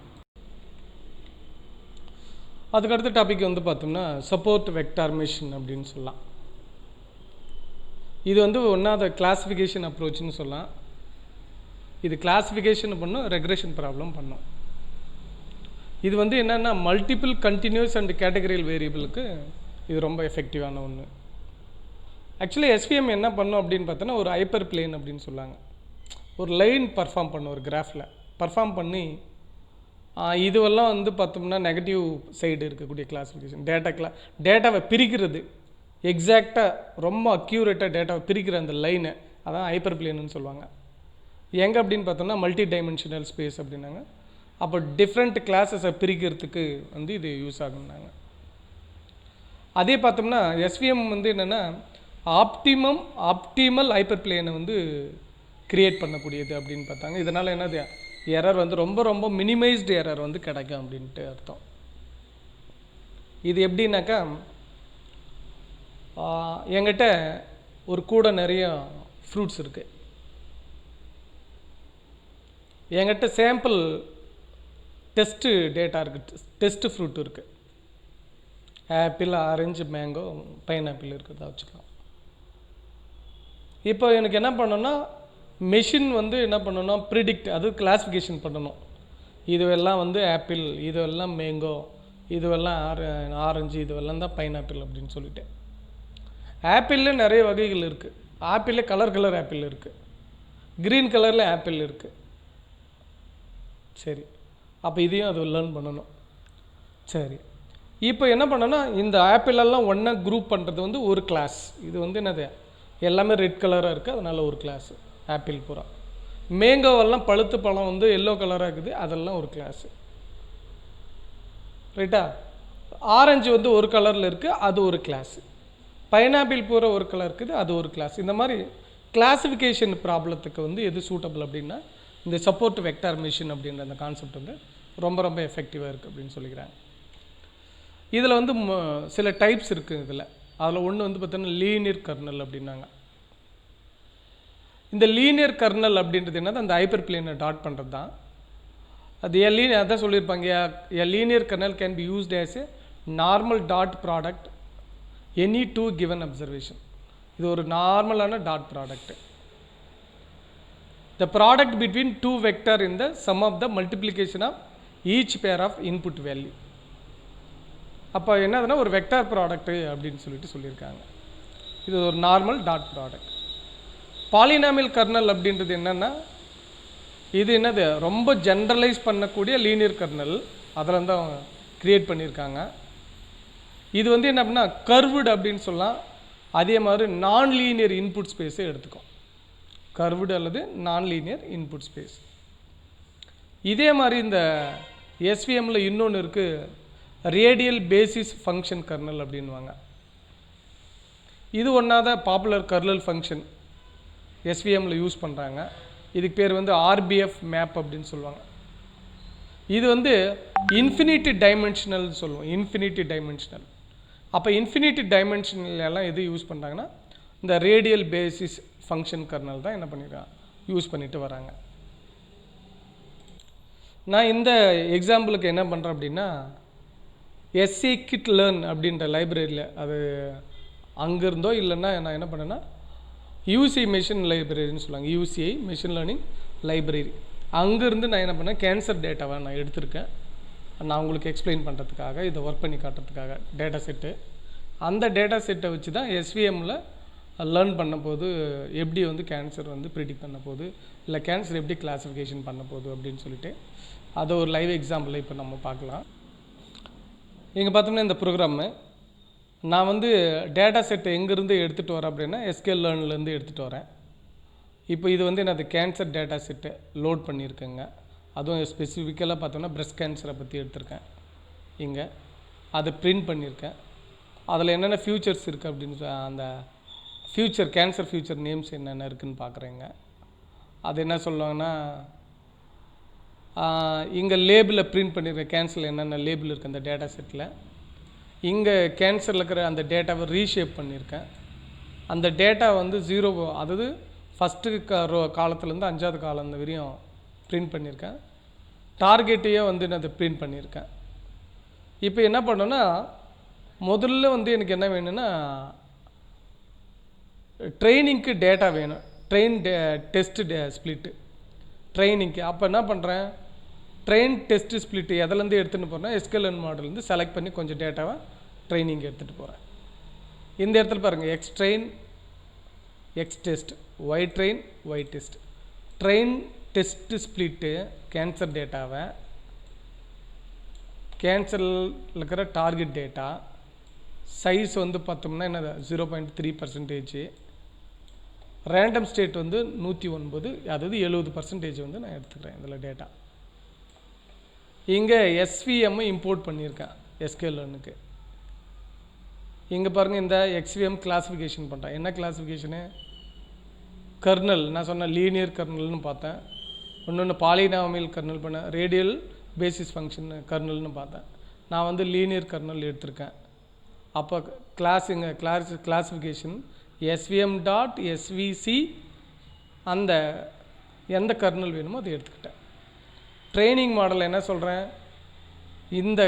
அதுக்கடுத்த டாபிக் வந்து பார்த்தோம்னா சப்போர்ட் வெக்டார் மெஷின் அப்படின்னு சொல்லலாம். இது வந்து ஒன்றாவது கிளாஸிஃபிகேஷன் அப்ரோச்னு சொல்லலாம். இது கிளாஸிஃபிகேஷன் பண்ணும், ரெக்ரெஷன் ப்ராப்ளம் பண்ணும். இது வந்து என்னென்னா மல்டிபிள் கண்டினியூஸ் அண்ட் கேட்டகரியல் வேரியபிளுக்கு இது ரொம்ப எஃபெக்டிவான ஒன்று. ஆக்சுவலி எஸ்விஎம் என்ன பண்ணும் அப்படின்னு பார்த்தோன்னா ஒரு ஹைப்பர் பிளேன் அப்படின்னு சொல்லுவாங்க. ஒரு லைன் பர்ஃபார்ம் பண்ணும், ஒரு கிராஃபில் பர்ஃபார்ம் பண்ணி இதுவெல்லாம் வந்து பார்த்தோம்னா நெகட்டிவ் சைடு இருக்கக்கூடிய கிளாஸிஃபிகேஷன் டேட்டாவை பிரிக்கிறது, எக்ஸாக்டாக ரொம்ப அக்யூரேட்டாக டேட்டாவை பிரிக்கிற அந்த லைனை அதான் ஹைப்பர் பிளேன்னு சொல்லுவாங்க. எங்கே அப்படின்னு பார்த்தோம்னா மல்டி டைமென்ஷனல் ஸ்பேஸ் அப்படின்னாங்க. அப்போ டிஃப்ரெண்ட் கிளாஸஸை பிரிக்கிறதுக்கு வந்து இது யூஸ் ஆகுனாங்க. அதே பார்த்தோம்னா எஸ்விஎம் வந்து என்னென்னா ஆப்டிமல் ஹைப்பர் பிளேனை வந்து கிரியேட் பண்ணக்கூடியது அப்படின்னு பார்த்தாங்க. இதனால் என்னது எரர் வந்து ரொம்ப ரொம்ப மினிமைஸ்டு எரர் வந்து கிடைக்கும் அப்படின்ட்டு அர்த்தம். இது எப்படின்னாக்கா என்கிட்ட ஒரு கூட நிறைய ஃப்ரூட்ஸ் இருக்குது. என்கிட்ட சாம்பிள் டெஸ்ட்டு டேட்டா இருக்குது, டெஸ்ட்டு ஃப்ரூட் இருக்குது. ஆப்பிள், ஆரஞ்சு, மேங்கோ, பைனாப்பிள் இருக்கிறதா வச்சுக்கலாம். இப்போ எனக்கு என்ன பண்ணணும்னா மெஷின் வந்து என்ன பண்ணணும்னா ப்ரிடிக்ட், அது கிளாஸிஃபிகேஷன் பண்ணணும். இதுவெல்லாம் வந்து ஆப்பிள், இதுவெல்லாம் மேங்கோ, இதுவெல்லாம் ஆரஞ்சு, இதுவெல்லாம் தான் பைனாப்பிள் அப்படின்னு சொல்லிட்டு. ஆப்பிளில் நிறைய வகைகள் இருக்குது. ஆப்பிளில் கலர் ஆப்பிள் இருக்குது, க்ரீன் கலரில் ஆப்பிள் இருக்குது. சரி, அப்போ இதையும் அது லேர்ன் பண்ணணும். சரி, இப்போ என்ன பண்ணோன்னா இந்த ஆப்பிளெல்லாம் ஒன்றா குரூப் பண்ணுறது வந்து ஒரு கிளாஸ். இது வந்து என்னது எல்லாமே ரெட் கலராக இருக்குது, அதனால் ஒரு கிளாஸு ஆப்பிள் பூரா. மேங்கோவெல்லாம் பழுத்து பழம் வந்து எல்லோ கலராக இருக்குது, அதெல்லாம் ஒரு கிளாஸு. ரைட்டா? ஆரஞ்சு வந்து ஒரு கலரில் இருக்குது, அது ஒரு கிளாஸு. பைனாப்பிள் பூரா ஒரு கலர் இருக்குது, அது ஒரு கிளாஸ். இந்த மாதிரி கிளாஸிஃபிகேஷன் ப்ராப்ளத்துக்கு வந்து எது சூட்டபிள் அப்படின்னா இந்த சப்போர்ட் வெக்டார் மெஷின் அப்படின்ற அந்த கான்செப்ட் வந்து ரொம்ப ரொம்ப எஃபெக்டிவாக இருக்குது அப்படின்னு சொல்லிக்கிறாங்க. இதில் வந்து சில டைப்ஸ் இருக்குது. அதில் ஒன்று வந்து பார்த்தீங்கன்னா லீனியர் கர்னல் அப்படின்னாங்க. இந்த லீனியர் கர்னல் அப்படின்றது என்னது, அந்த ஹைப்பர் பிளேனை டாட் பண்ணுறது தான். அது அதான் சொல்லியிருப்பாங்க, a linear kernel can be used as a normal dot product any two given observation. இது ஒரு நார்மலான dot product. The product between two vector in the sum of the multiplication of each pair of input value. அப்போ என்னதுன்னா ஒரு vector product அப்படின்னு சொல்லியிருக்காங்க. இது ஒரு normal dot product. Polynomial kernel அப்படின்றது என்னென்னா, இது என்னது ரொம்ப ஜென்ரலைஸ் பண்ணக்கூடிய லீனியர் கர்னல், அதில் தான் க்ரியேட் பண்ணியிருக்காங்க. இது வந்து என்ன அப்படின்னா கர்வுடு அப்படின்னு சொல்லலாம். அதே மாதிரி நான் லீனியர் இன்புட் ஸ்பேஸை எடுத்துக்கும். கர்வுடு அல்லது நான் லீனியர் இன்புட் ஸ்பேஸ். இதே மாதிரி இந்த எஸ்விஎம்மில் இன்னொன்று இருக்குது, ரேடியல் பேசிஸ் ஃபங்க்ஷன் கர்னல் அப்படின்வாங்க. இது ஒன்றாத பாப்புலர் கர்னல் ஃபங்க்ஷன் எஸ்விஎம்மில் யூஸ் பண்ணுறாங்க. இதுக்கு பேர் வந்து ஆர்பிஎஃப் மேப் அப்படின்னு சொல்லுவாங்க. இது வந்து இன்ஃபினிட்டி டைமென்ஷனல் சொல்லுவோம், இன்ஃபினிட்டி டைமென்ஷனல். அப்போ இன்ஃபினிட்டி டைமென்ஷனல் எல்லாம் எது யூஸ் பண்ணுறாங்கன்னா இந்த ரேடியல் பேசிஸ் ஃபங்க்ஷன் கர்னல் தான் என்ன பண்ணியிருக்காங்க, யூஸ் பண்ணிட்டு வராங்க. நான் இந்த எக்ஸாம்பிளுக்கு என்ன பண்ணுறேன் அப்படின்னா scikit learn அப்படின்ற லைப்ரரியில், அது அங்கேருந்தோ இல்லைன்னா நான் என்ன பண்ணேன்னா யூசி மெஷின் லைப்ரரின்னு சொல்லுவாங்க, யூசிஐ மெஷின் லேர்னிங் லைப்ரரி, அங்கேருந்து நான் என்ன பண்ணேன் கேன்சர் டேட்டாவை நான் எடுத்திருக்கேன். நான் உங்களுக்கு எக்ஸ்பிளைன் பண்ணுறதுக்காக, இதை ஒர்க் பண்ணி காட்டுறதுக்காக டேட்டா செட்டு. அந்த டேட்டா செட்டை வச்சு தான் எஸ்விஎம்மில் லேர்ன் பண்ண போது எப்படி வந்து கேன்சர் வந்து ப்ரிடிக்ட் பண்ண போகுது, இல்லை கேன்சர் எப்படி கிளாஸிஃபிகேஷன் பண்ண போகுது அப்படின்னு சொல்லிட்டு அதை ஒரு லைவ் எக்ஸாம்பிளில் இப்போ நம்ம பார்க்கலாம். இங்கே பார்த்தோம்னா இந்த ப்ரோக்ராமு நான் வந்து டேட்டா செட்டை எங்கேருந்து எடுத்துகிட்டு வரேன் அப்படின்னா எஸ்கேல் லேர்ன்லேருந்து எடுத்துகிட்டு வரேன். இப்போ இது வந்து நான் கேன்சர் டேட்டா செட்டை லோட் பண்ணியிருக்கேங்க. அதுவும் ஸ்பெசிஃபிக்கலாக பார்த்தோம்னா பிரஸ்ட் கேன்சரை பற்றி எடுத்திருக்கேன். இங்கே அதை பிரிண்ட் பண்ணியிருக்கேன். அதில் என்னென்ன ஃபியூச்சர்ஸ் இருக்குது அப்படின்னு அந்த ஃபியூச்சர் கேன்சர் ஃபியூச்சர் நேம்ஸ் என்னென்ன இருக்குதுன்னு பார்க்குறேங்க. அது என்ன சொல்லுவாங்கன்னா இங்கே லேபிளில் பிரிண்ட் பண்ணியிருக்கேன், கேன்சரில் என்னென்ன லேபிள் இருக்குது அந்த டேட்டா செட்டில். இங்கே கேன்சரில் இருக்கிற அந்த டேட்டாவை ரீஷேப் பண்ணியிருக்கேன். அந்த டேட்டா வந்து 0, அதாவது ஃபஸ்ட்டு காலத்துலேருந்து 5வது காலம் வரையும் பிரிண்ட் பண்ணியிருக்கேன். டார்கெட்டையே வந்து நான் அதை பிரிண்ட் பண்ணியிருக்கேன். இப்போ என்ன பண்ணோன்னா முதல்ல வந்து எனக்கு என்ன வேணும்னா ட்ரைனிங்க்கு டேட்டா வேணும், டெஸ்ட்டு ஸ்ப்ளிட்டு ட்ரைனிங்க்கு. அப்போ என்ன பண்ணுறேன், டெஸ்ட்டு ஸ்ப்ளிட்டு எதுலேருந்து எடுத்துகிட்டு போகிறேன்னா எஸ்கேஎல் மாடல்லேருந்து செலக்ட் பண்ணி கொஞ்சம் டேட்டாவை ட்ரைனிங் எடுத்துகிட்டு போகிறேன். இந்த இடத்துல பாருங்கள், x train, x test, y train, y test. Test split cancer டேட்டாவை, கேன்சரில் இருக்கிற டார்கெட் டேட்டா சைஸ் வந்து பார்த்தோம்னா என்ன 0.3%, ரேண்டம் ஸ்டேட் வந்து 109, அதாவது 70% வந்து நான் எடுத்துக்கிறேன் இதில் டேட்டா. இங்கே எஸ்விஎம் இம்போர்ட் பண்ணியிருக்கேன் எஸ்கேஎல்னுக்கு. இங்கே பாருங்கள், இந்த எக்ஸ்விஎம் கிளாஸிஃபிகேஷன் பண்ணுறேன். என்ன கிளாஸிஃபிகேஷனு, கர்னல். நான் சொன்ன லீனியர் கர்னல்னு பார்த்தேன், இன்னொன்று பாலினாமியல் கர்னல் பண்ணேன், ரேடியல் பேசிஸ் ஃபங்க்ஷன் கர்னல்னு பார்த்தேன். நான் வந்து லீனியர் கர்னல் எடுத்திருக்கேன். அப்போ கிளாஸிஃபிகேஷன் svm.svc, அந்த எந்த கர்னல் வேணுமோ அதை எடுத்துக்கிட்டேன். ட்ரைனிங் மாடல் என்ன சொல்கிறேன், இந்த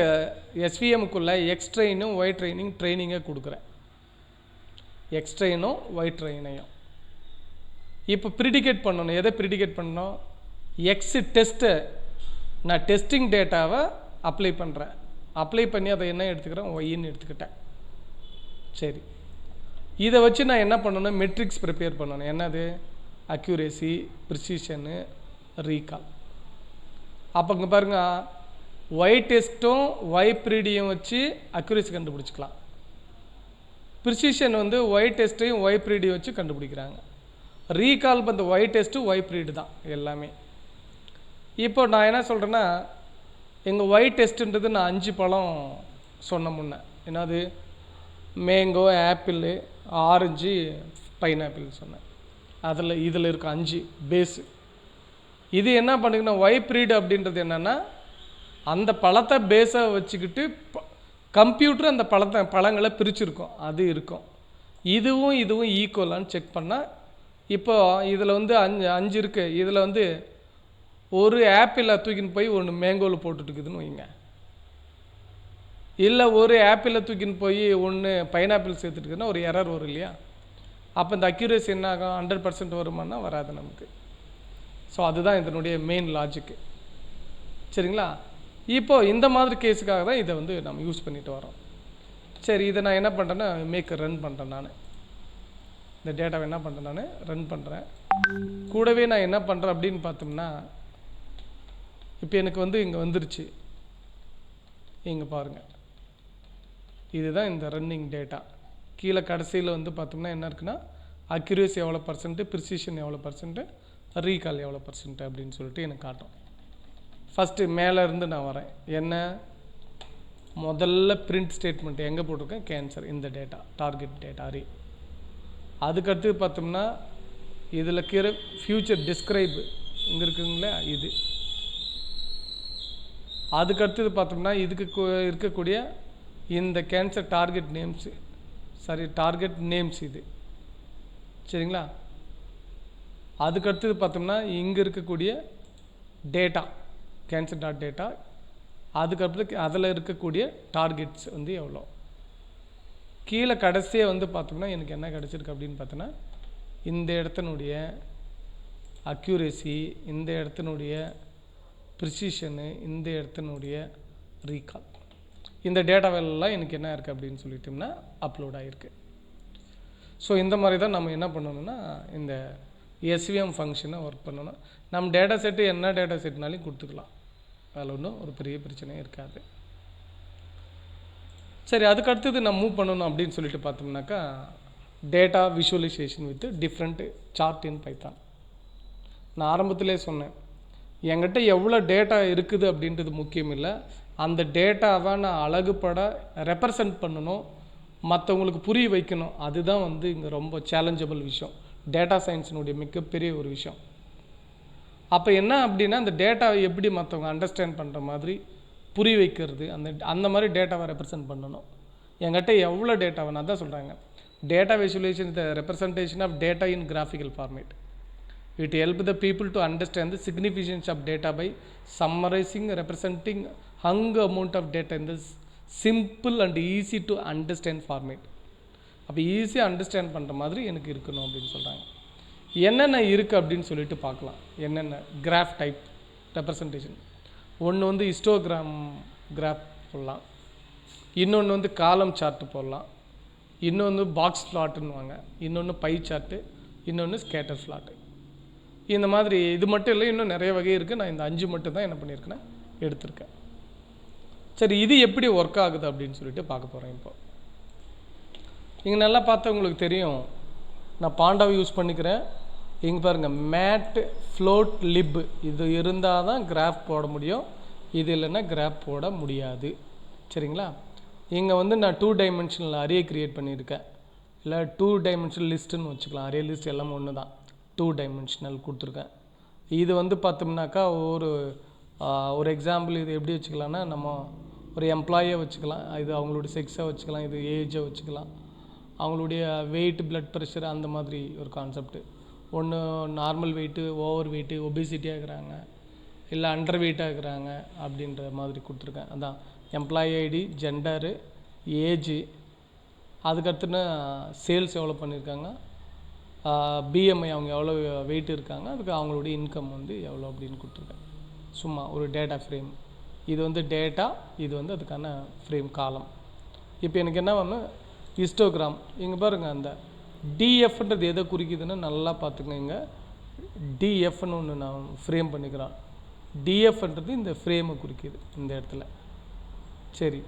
எஸ்விஎம்க்குள்ளே எக்ஸ் ட்ரெயினும் ஒய் ட்ரைனிங்கை கொடுக்குறேன். எக்ஸ் ட்ரெயினும் ஒய் ட்ரெயினையும் இப்போ ப்ரிடிகேட் பண்ணணும். எதை ப்ரிடிகேட் பண்ணணும்? எக்ஸ் டெஸ்ட்டை நான் டெஸ்டிங் டேட்டாவை அப்ளை பண்ணுறேன். அப்ளை பண்ணி அதை என்ன எடுத்துக்கிறேன்? ஒய்ன்னு எடுத்துக்கிட்டேன். சரி, இதை வச்சு நான் என்ன பண்ணணும்? மெட்ரிக்ஸ் ப்ரிப்பேர் பண்ணணும். என்னது? Accuracy, precision, recall. அப்போ இங்கே பாருங்கள், ஒய் டெஸ்ட்டும் ஒய் ப்ரீடியும் வச்சு அக்யூரேசி கண்டுபிடிச்சிக்கலாம். ப்ரிசிஷன் வந்து ஒய் டெஸ்ட்டையும் ஒய் ப்ரீடியும் வச்சு கண்டுபிடிக்கிறாங்க. ரீகால் அந்த ஒய் டெஸ்ட்டு ஒய் ப்ரீடு தான் எல்லாமே. இப்போ நான் என்ன சொல்கிறேன்னா, எங்கள் ஒய் டெஸ்ட்டுன்றது நான் 5 பழம் சொன்ன முன்னே. என்னது? மேங்கோ, ஆப்பிள், ஆரஞ்சு, பைனாப்பிள் சொன்னேன். இதில் இருக்க 5 பேஸு. இது என்ன பண்ணுங்கன்னா, ஒய் ப்ரீடு அப்படின்றது என்னென்னா, அந்த பழத்தை பேஸாக வச்சுக்கிட்டு கம்ப்யூட்டர் அந்த பழங்களை பிரிச்சுருக்கோம். அது இருக்கும். இதுவும் ஈக்குவலான்னு செக் பண்ணால், இப்போ இதில் வந்து 5 இருக்குது. இதில் வந்து ஒரு ஆப்பிளை தூக்கின்னு போய் ஒன்று மேங்கோவில் போட்டுட்டுருக்குதுன்னு வைங்க. இல்லை ஒரு ஆப்பிளை தூக்கின்னு போய் ஒன்று பைனாப்பிள் சேர்த்துட்டுக்குதுன்னா ஒரு எரர் வரும் இல்லையா? அப்போ இந்த அக்யூரேசி என்ன ஆகும்? 100% வருமானா வராது நமக்கு. ஸோ அதுதான் இதனுடைய மெயின் லாஜிக்கு. சரிங்களா? இப்போது இந்த மாதிரி கேஸுக்காக தான் இதை வந்து நம்ம யூஸ் பண்ணிட்டு வரோம். சரி, இதை நான் என்ன பண்ணுறேன்னா ரன் பண்ணுறேன். நான் இந்த டேட்டாவை என்ன பண்ணுறேன்? நான் ரன் பண்ணுறேன். கூடவே நான் என்ன பண்ணுறேன் அப்படின்னு பார்த்தோம்னா, இப்போ எனக்கு வந்து இங்கே வந்துருச்சு. இங்கே பாருங்கள், இதுதான் இந்த ரன்னிங் டேட்டா. கீழே கடைசியில் வந்து பார்த்தோம்னா என்ன இருக்குன்னா, அக்யூரேசி எவ்வளோ %, ப்ரிசிஷன் எவ்வளோ %, ரீகால் எவ்வளோ % அப்படின்னு சொல்லிட்டு எனக்கு காட்டும். ஃபஸ்ட்டு மேலே இருந்து நான் வரேன். என்ன? முதல்ல பிரிண்ட் ஸ்டேட்மெண்ட் எங்கே போட்டிருக்கேன்? கேன்சர். இந்த டேட்டா டார்கெட் டேட்டா அரே. அதுக்கடுத்து பார்த்தோம்னா இதில் இருக்கிற ஃபியூச்சர் டிஸ்கிரைப் இங்கே இருக்குங்களா, இது. அதுக்கடுத்தது பார்த்தோம்னா இதுக்கு இருக்கக்கூடிய இந்த கேன்சர் டார்கெட் நேம்ஸ் இது. சரிங்களா? அதுக்கடுத்தது பார்த்தோம்னா இங்கே இருக்கக்கூடிய டேட்டா கேன்சர் டேட்டா. அதுக்கப்புறத்துக்கு அதில் இருக்கக்கூடிய டார்கெட்ஸ் வந்து எவ்வளோ. கீழே கடைசியாக வந்து பார்த்தோம்னா எனக்கு என்ன கிடச்சிருக்கு அப்படின்னு பார்த்தோன்னா, இந்த இடத்தினுடைய அக்யூரேசி, இந்த இடத்தினுடைய ப்ரிசிஷனு, இந்த இடத்தினுடைய ரீகால், இந்த டேட்டாவெல்லாம் எனக்கு என்ன இருக்குது அப்படின்னு சொல்லிட்டோம்னா அப்லோட் ஆகிருக்கு. ஸோ இந்த மாதிரி தான் நம்ம என்ன பண்ணணும்னா இந்த எஸ்விஎம் ஃபங்க்ஷனை ஒர்க் பண்ணணும். நம்ம டேட்டா செட்டு என்ன டேட்டா செட்னாலையும் கொடுத்துக்கலாம். அதில் ஒன்றும் ஒரு பெரிய பிரச்சனையும் இருக்காது. சரி, அதுக்கடுத்தது நான் மூவ் பண்ணணும் அப்படின்னு சொல்லிட்டு பார்த்தோம்னாக்கா, data visualisation with different chart in Python. நான் ஆரம்பத்திலே சொன்னேன், என்கிட்ட எவ்வளோ டேட்டா இருக்குது அப்படின்றது முக்கியம் இல்லை. அந்த டேட்டாவை நான் அழகுபட ரெப்ரசன்ட் பண்ணணும், மற்றவங்களுக்கு புரிய வைக்கணும். அதுதான் வந்து இங்கே ரொம்ப சேலஞ்சபிள் விஷயம், டேட்டா சயின்ஸினுடைய மிகப்பெரிய ஒரு விஷயம். அப்போ என்ன அப்படின்னா, அந்த டேட்டாவை எப்படி மற்றவங்க அண்டர்ஸ்டாண்ட் பண்ணுற மாதிரி புரிய வைக்கிறது, அந்த மாதிரி டேட்டாவை ரெப்ரசன்ட் பண்ணணும். என்கிட்ட எவ்வளோ டேட்டாவை நான் தான் சொல்கிறாங்க, data visualisation the representation of data in graphical format. It helps the people to understand the significance of data by summarizing, representing hung amount of data in this simple and easy to understand format. அப்போ ஈஸியாக understand பண்ணுற மாதிரி எனக்கு இருக்கணும் அப்படின்னு சொல்கிறாங்க. என்னென்ன இருக்குது அப்படின்னு சொல்லிட்டு பார்க்கலாம். என்னென்ன கிராஃப் டைப் ரெப்ரசன்டேஷன். ஒன்று வந்து ஹிஸ்டோகிராம் கிராஃப் போடலாம், இன்னொன்று வந்து காலம் சார்ட்டு போடலாம், இன்னொன்று பாக்ஸ் பிளாட்டுன்னு வாங்க, இன்னொன்று பை சார்ட்டு, இன்னொன்று ஸ்கேட்டர் பிளாட்டு. இந்த மாதிரி இது மட்டும் இல்லை, இன்னும் நிறைய வகை இருக்குது. நான் இந்த 5 மட்டும் தான் என்ன பண்ணியிருக்கேன்னா எடுத்திருக்கேன். சரி, இது எப்படி ஒர்க் ஆகுது அப்படின்னு சொல்லிட்டு பார்க்க போகிறேன். இப்போ இங்கே நல்லா பார்த்தா உங்களுக்கு தெரியும், நான் பாண்டாவை யூஸ் பண்ணிக்கிறேன். இங்கே பாருங்கள், மேட் ஃப்ளோட் லிப் இது இருந்தால் தான் கிராஃப் போட முடியும், இது இல்லைன்னா கிராஃப் போட முடியாது. சரிங்களா? இங்கே வந்து நான் 2 டைமென்ஷனல் அரே க்ரியேட் பண்ணியிருக்கேன், இல்லை 2 டைமென்ஷனல் லிஸ்ட்டுன்னு வச்சுக்கலாம். அரே லிஸ்ட் எல்லாமே ஒன்று தான், 2 டைமென்ஷனல் கொடுத்துருக்கேன். இது வந்து பார்த்தோம்னாக்கா ஒரு எக்ஸாம்பிள் இது எப்படி வச்சுக்கலாம்னா, நம்ம ஒரு எம்ப்ளாயை வச்சுக்கலாம், இது அவங்களுடைய செக்ஸை வச்சுக்கலாம், இது ஏஜை வச்சுக்கலாம், அவங்களுடைய வெயிட், பிளட் ப்ரெஷர், அந்த மாதிரி ஒரு கான்செப்ட். ஒன்று நார்மல் வெயிட்டு, ஓவர் வெயிட்டு, ஒபிசிட்டியாக இருக்கிறாங்க, இல்லை அண்டர் வெயிட்டாக இருக்கிறாங்க அப்படின்ற மாதிரி கொடுத்துருக்கேன். அதான் எம்ப்ளாயி ஐடி, ஜெண்டரு, ஏஜு, அதுக்கடுத்துனா சேல்ஸ் எவ்வளோ பண்ணியிருக்காங்க, பிஎம்ஐ அவங்க எவ்வளோ வெயிட் இருக்காங்க, அதுக்கு அவங்களுடைய இன்கம் வந்து எவ்வளோ அப்படின்னு கொடுத்துருக்கேன். சும்மா ஒரு டேட்டா ஃப்ரேம். இது வந்து டேட்டா, இது வந்து அதுக்கான ஃப்ரேம் காலம். இப்போ எனக்கு என்ன ஒன்று ஹிஸ்டோகிராம். இங்கே பாருங்கள், அந்த டிஎஃப்ன்றது எதை குறிக்குதுன்னு நல்லா பார்த்துக்கங்க. டிஎஃப்னு ஒன்று நான் ஃப்ரேம் பண்ணிக்கிறேன். டிஎஃப்ன்றது இந்த ஃப்ரேமை குறிக்குது இந்த இடத்துல. சரி,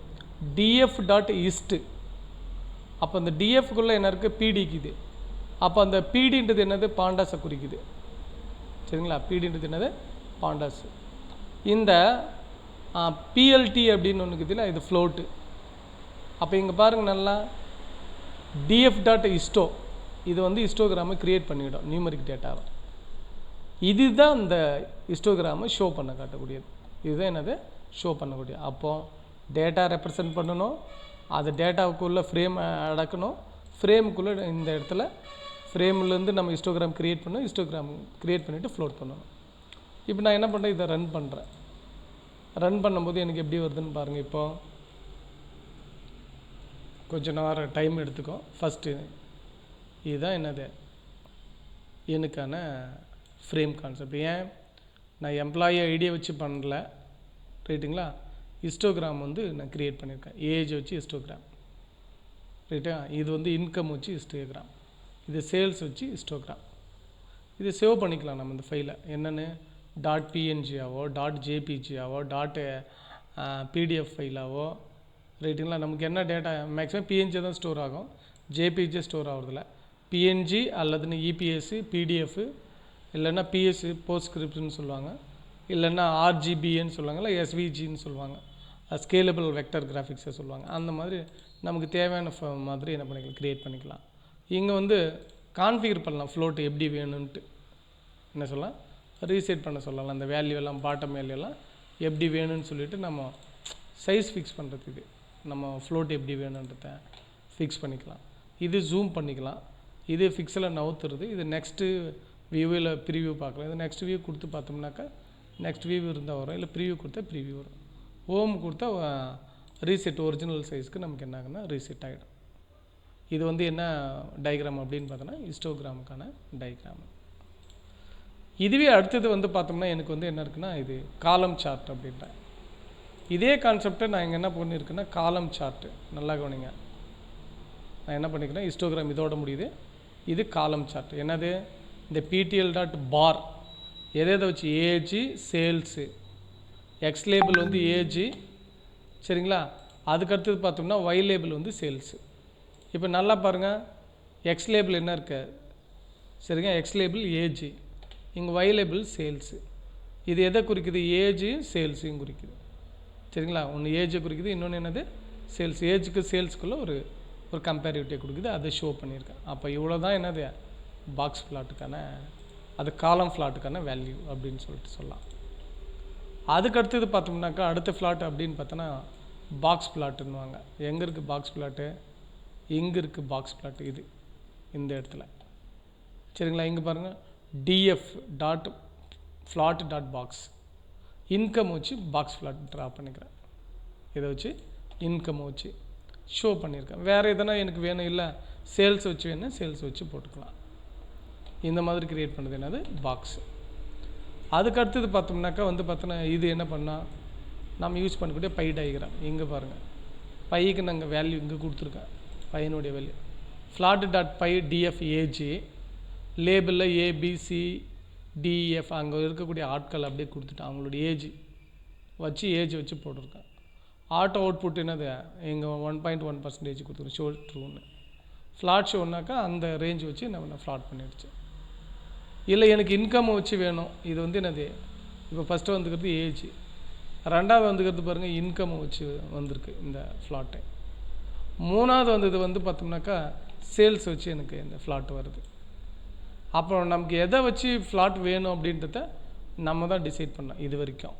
டிஎஃப் டாட் இஸ்ட்டு. அப்போ அந்த டிஎஃப்குள்ளே என்ன இருக்குது, பிடிக்குது. அப்போ அந்த பிடின்றது என்னது, பாண்டாஸை குறிக்குது. சரிங்களா, பிடின்றது என்னது, பாண்டாஸ். இந்த பிஎல்டி அப்படின்னு ஒன்று இருக்குதுல்ல, இது ஃப்ளோட்டு. அப்போ இங்கே பாருங்கள் நல்லா, டிஎஃப் டாட் இஸ்டோ, இது வந்து ஹிஸ்டோகிராமை க்ரியேட் பண்ணிவிடும், நியூமரிக் டேட்டாவை. இதுதான் இந்த ஹிஸ்டோகிராமை ஷோ பண்ண காட்டக்கூடியது. இதுதான் என்னது, ஷோ பண்ணக்கூடிய. அப்போது டேட்டா ரெப்ரசன்ட் பண்ணணும், அது டேட்டாவுக்குள்ளே ஃப்ரேம் அடக்கணும், ஃப்ரேமுக்குள்ளே இந்த இடத்துல ஃப்ரேம்லேருந்து நம்ம ஹிஸ்டோகிராம் க்ரியேட் பண்ணணும், ஹிஸ்டோகிராம் க்ரியேட் பண்ணிவிட்டு ஃப்ளோட் பண்ணணும். இப்போ நான் என்ன பண்ணுறேன், இதை ரன் பண்ணுறேன். ரன் பண்ணும்போது எனக்கு எப்படி வருதுன்னு பாருங்கள். இப்போது கொஞ்சம் நேரம் டைம் எடுத்துக்கும். ஃபஸ்ட்டு இதுதான் என்னது, எனக்கான ஃப்ரேம் கான்செப்ட். ஏன் நான் எம்ப்ளாயி ஐடியை வச்சு பண்ணல, ரைட்டுங்களா. ஹிஸ்டோகிராம் வந்து நான் க்ரியேட் பண்ணியிருக்கேன், ஏஜ் வச்சு ஹிஸ்டோகிராம், ரைட்டா. இது வந்து இன்கம் வச்சு ஹிஸ்டோகிராம், இது சேல்ஸ் வச்சு ஹிஸ்டோகிராம். இது சேவ் பண்ணிக்கலாம் நம்ம இந்த ஃபைலை. என்னென்னு டாட் பிஎன்ஜியாவோ, டாட் ஜேபிஜியாவோ, டாட் பிடிஎஃப் ஃபைலாவோ, ரைட்டுங்களா. நமக்கு என்ன டேட்டா, மேக்ஸிமம் பிஎன்ஜி தான் ஸ்டோர் ஆகும், ஜேபிஜி ஸ்டோர் ஆகிறதில்ல. பிஎன்ஜி அல்லதுன்னு இபிஎஸ்ஸு, பிடிஎஃப், இல்லைன்னா பிஎஸ்ஸு போஸ்ட்ஸ்கிரிப்ட்னு சொல்லுவாங்க, இல்லைன்னா ஆர்ஜிபின்னு சொல்லுவாங்க, இல்லை எஸ்விஜின்னு சொல்லுவாங்க, ஸ்கேலபிள் வெக்டர் கிராஃபிக்ஸை சொல்லுவாங்க. அந்த மாதிரி நமக்கு தேவையான மாதிரி என்ன பண்ணிக்கலாம், க்ரியேட் பண்ணிக்கலாம். இங்கே வந்து கான்ஃபிகர் பண்ணலாம் ஃப்ளோட் எப்படி வேணும்ன்ட்டு. என்ன சொல்லலாம், ரீசெட் பண்ண சொல்லலாம். அந்த வேல்யூ எல்லாம், பாட்டம் வேல்யூ எல்லாம் எப்படி வேணும்னு சொல்லிவிட்டு நம்ம சைஸ் ஃபிக்ஸ் பண்ணுறதுக்கு நம்ம ஃப்ளோட் எப்படி வேணுன்றத ஃபிக்ஸ் பண்ணிக்கலாம். இது ஜூம் பண்ணிக்கலாம், இது ஃபிக்ஸில் நவுத்துறது. இது நெக்ஸ்ட்டு வியூவில் ப்ரிவியூ பார்க்கலாம். இது நெக்ஸ்ட் வியூ கொடுத்து பார்த்தோம்னாக்கா நெக்ஸ்ட் வியூ இருந்தால் வரும், இல்லை ப்ரிவியூ கொடுத்தா ப்ரிவியூ வரும். ஹோம் கொடுத்தா ரீசெட் ஒரிஜினல் சைஸ்க்கு நமக்கு என்ன ஆகுன்னா ரீசெட் ஆகிடும். இது வந்து என்ன டயக்ராம் அப்படின்னு பார்த்தோன்னா ஹிஸ்டோகிராமுக்கான டயக்ராம். இதுவே அடுத்தது வந்து பார்த்தோம்னா எனக்கு வந்து என்ன இருக்குன்னா, இது காலம் சார்ட் அப்படின்றேன். இதே கான்செப்டை நான் இங்கே என்ன பண்ணியிருக்கேன்னா காலம் சார்ட்டு. நல்லா கவனிங்க, நான் என்ன பண்ணிக்கிறேன், ஹிஸ்டோகிராம் இதோட முடியுது. இது காலம் சார்ட். என்னது, இந்த பிடிஎல் டாட் பார் எதை வச்சு, ஏஜி சேல்ஸு, எக்ஸ் லேபிள் வந்து ஏஜி, சரிங்களா. அதுக்கடுத்தது பார்த்தோம்னா ஒய் லேபிள் வந்து சேல்ஸு. இப்போ நல்லா பாருங்கள், எக்ஸ் லேபிள் என்ன இருக்கு, சரிங்க, எக்ஸ் லேபிள் ஏஜி, இங்கே ஒய் லேபிள் சேல்ஸு. இது எதை குறிக்குது, ஏஜையும் சேல்ஸையும் குறிக்குது, சரிங்களா. ஒன்று ஏஜை குறிக்குது, இன்னொன்று என்னது சேல்ஸ். ஏஜுக்கு சேல்ஸுக்குள்ளே ஒரு கம்பேரிட்டிவ் கொடுக்குது, அதை ஷோ பண்ணியிருக்கேன். அப்போ இவ்வளோ தான் என்னது பாக்ஸ் ஃப்ளாட்டுக்கான, அது காலம் ஃப்ளாட்டுக்கான வேல்யூ அப்படின்னு சொல்லிட்டு சொல்லலாம். அதுக்கடுத்தது பார்த்தோம்னாக்கா அடுத்த ஃப்ளாட் அப்படின்னு பார்த்தோன்னா பாக்ஸ் ஃப்ளாட்டுன்னுவாங்க. எங்கே இருக்குது பாக்ஸ் ஃப்ளாட்டு, இங்கே இருக்குது பாக்ஸ் ஃப்ளாட்டு, இது இந்த இடத்துல, சரிங்களா. இங்கே பாருங்கள், df dot plot dot box, income வச்சு பாக்ஸ் ஃப்ளாட் ட்ரா பண்ணிக்கிறேன். இதை வச்சு இன்கம் வச்சு ஷோ பண்ணியிருக்கேன். வேறு எதனா எனக்கு வேணும், இல்லை சேல்ஸ் வச்சு வேணும், சேல்ஸ் வச்சு போட்டுக்கலாம். இந்த மாதிரி க்ரியேட் பண்ணுறது என்னது பாக்ஸு. அதுக்கு அடுத்தது பார்த்தோம்னாக்கா வந்து பார்த்தோன்னா இது என்ன பண்ணால் நம்ம யூஸ் பண்ணக்கூடிய பை டயக்ராம். இங்கே பாருங்கள், பைக்கு நாங்கள் வேல்யூ இங்கே கொடுத்துருக்கேன், பையனுடைய value flat dot py DF AG, லேபிளில் ஏபிசி டிஎஃப் அங்கே இருக்கக்கூடிய ஆட்கள் அப்படியே கொடுத்துட்டு அவங்களுடைய ஏஜ் வச்சு போட்டிருக்கேன். ஆட்டோ அவுட்புட் என்னது, இங்கே 1.1% கொடுத்துருக்கோம், ஷோ ட்ரூன்னு. ஃப்ளாட் ஷோன்னாக்கா அந்த ரேஞ்ச் வச்சு நம்ம ஃப்ளாட் பண்ணிடுச்சு. இல்லை எனக்கு இன்கம் வச்சு வேணும், இது வந்து என்னது, இப்போ ஃபஸ்ட்டு வந்துக்கிறது ஏஜ், ரெண்டாவது வந்துக்கிறது பாருங்கள் இன்கம் வச்சு வந்திருக்கு இந்த ஃப்ளாட்டை, மூணாவது வந்தது வந்து பார்த்தோம்னாக்கா சேல்ஸ் வச்சு எனக்கு இந்த ஃப்ளாட் வருது. அப்புறம் நமக்கு எதை வச்சு ஃப்ளாட் வேணும் அப்படின்றத நம்ம தான் டிசைட் பண்ணோம் இது வரைக்கும்.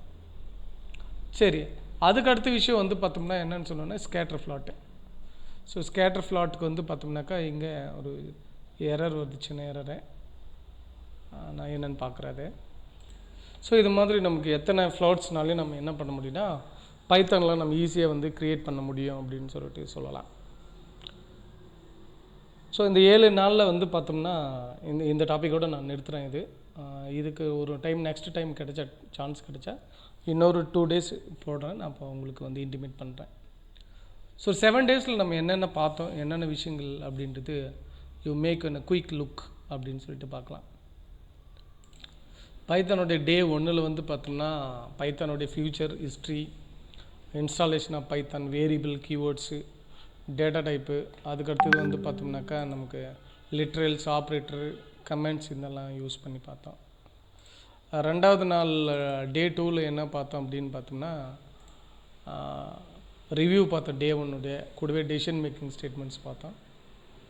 சரி, அதுக்கு அடுத்த விஷயம் வந்து பார்த்தோம்னா என்னென்னு சொன்னோன்னா ஸ்கேட்டர் ஃப்ளாட்டு. ஸோ ஸ்கேட்டர் ஃப்ளாட்டுக்கு வந்து பார்த்தோம்னாக்கா இங்கே ஒரு எரர் வருது, சின்ன எரரு, நான் என்னென்னு பார்க்குறது. ஸோ இது மாதிரி நமக்கு எத்தனை ஃப்ளாட்ஸ்னாலையும் நம்ம என்ன பண்ண முடியும்னா பைத்தானில் நம்ம ஈஸியாக வந்து க்ரியேட் பண்ண முடியும் அப்படின்னு சொல்லிட்டு சொல்லலாம். ஸோ இந்த 7 நாளில் வந்து பார்த்தோம்னா இந்த டாப்பிக்கோடு நான் நிறுத்துகிறேன். இதுக்கு ஒரு டைம் நெக்ஸ்ட் டைம் சான்ஸ் கிடைச்சா இன்னொரு 2 days போடுறேன். நான் அப்போ உங்களுக்கு வந்து இன்டிமேட் பண்ணுறேன். ஸோ 7 daysல நம்ம என்னென்ன பார்த்தோம், என்னென்ன விஷயங்கள் அப்படின்றது you make a quick look அப்படின்னு சொல்லிட்டு பார்க்கலாம். பைத்தானுடைய டே 1 வந்து பார்த்தோம்னா பைத்தானுடைய future history, installation of Python, variable, keywords, data type, அதுக்கடுத்தது வந்து பார்த்தோம்னாக்கா நமக்கு லிட்ரல்ஸ், ஆப்ரேட்டரு, கமெண்ட்ஸ் இதெல்லாம் யூஸ் பண்ணி பார்த்தோம். 2வது நாள் டே 2ல் என்ன பார்த்தோம் அப்படின்னு பார்த்தோம்னா ரிவ்யூ பார்த்தோம். டே 1 கூடவே டெசிஷன் மேக்கிங் ஸ்டேட்மெண்ட்ஸ் பார்த்தோம்.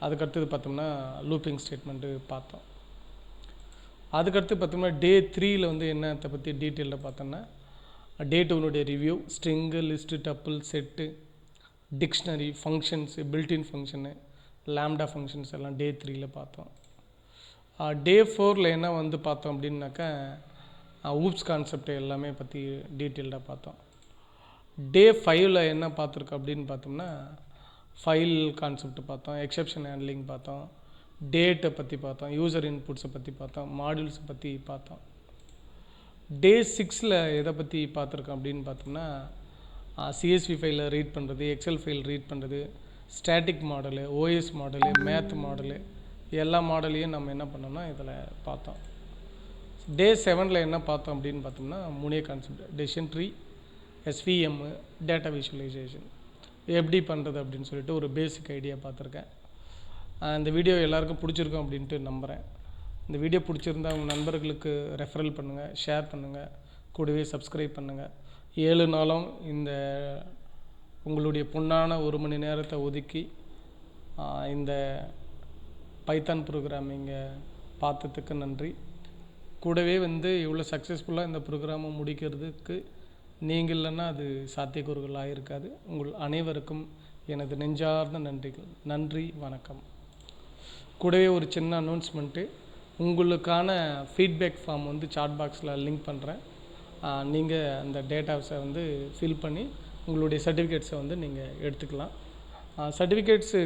அதுக்கடுத்தது பார்த்தோம்னா லூப்பிங் ஸ்டேட்மெண்ட்டு பார்த்தோம். அதுக்கடுத்து பார்த்தோம்னா டே 3ல் வந்து என்னத்தை பற்றி டீட்டெயிலில் பார்த்தோம்னா day 2 review, string, list, tuple, set, dictionary, functions, built in function, lambda functions எல்லாம் டே 3ல் பார்த்தோம். டே 4ல் என்ன வந்து பார்த்தோம் அப்படின்னாக்கா ஊப்ஸ் கான்செப்ட் எல்லாமே பற்றி டீட்டெயில்டாக பார்த்தோம். டே 5ல் என்ன பார்த்துருக்கோம் அப்படின்னு பார்த்தோம்னா ஃபைல் கான்செப்ட் பார்த்தோம், எக்ஸெப்ஷன் ஹேண்ட்லிங் பார்த்தோம், டேட்டை பற்றி பார்த்தோம், யூசர் இன்புட்ஸை பற்றி பார்த்தோம், மாடியூல்ஸை பற்றி பார்த்தோம். டே 6ல் எதை பற்றி பார்த்துருக்கோம் அப்படின்னு பார்த்தோம்னா சிஎஸ்வி ஃபைலை ரீட் பண்ணுறது, எக்ஸல் ஃபைல் ரீட் பண்ணுறது, static model, OS model, math model, எல்லா மாடலையும் நம்ம என்ன பண்ணோம்னா இதில் பார்த்தோம். டே 7ல் என்ன பார்த்தோம் அப்படின்னு பார்த்தோம்னா 3 concept, decision tree, SVM, data visualisation எப்படி பண்ணுறது அப்படின்னு சொல்லிட்டு ஒரு பேசிக் ஐடியா பார்த்துருக்கேன். இந்த வீடியோ எல்லாருக்கும் பிடிச்சிருக்கும் அப்படின்ட்டு நம்புகிறேன். இந்த வீடியோ பிடிச்சிருந்தா உங்கள் நண்பர்களுக்கு ரெஃபரல் பண்ணுங்கள், ஷேர் பண்ணுங்கள், கூடவே சப்ஸ்கிரைப் பண்ணுங்கள். 7 நாளும் இந்த உங்களுடைய பொன்னான 1 மணி நேரத்தை ஒதுக்கி இந்த பைத்தான் ப்ரோக்ராமிங்கை பார்த்ததுக்கு நன்றி. கூடவே வந்து இவ்வளோ சக்ஸஸ்ஃபுல்லாக இந்த ப்ரோக்ராமை முடிக்கிறதுக்கு நீங்கள் இல்லைன்னா அது சாத்தியக்கூறுகளாக இருக்காது. உங்கள் அனைவருக்கும் எனது நெஞ்சார்ந்த நன்றிகள். நன்றி, வணக்கம். கூடவே ஒரு சின்ன அனௌன்ஸ்மெண்ட்டு, உங்களுக்கான ஃபீட்பேக் ஃபார்ம் வந்து சாட் பாக்ஸில் லிங்க் பண்ணுறேன். நீங்கள் அந்த டேட்டாஸை வந்து ஃபில் பண்ணி உங்களுடைய சர்டிஃபிகேட்ஸை வந்து நீங்கள் எடுத்துக்கலாம். சர்டிஃபிகேட்ஸு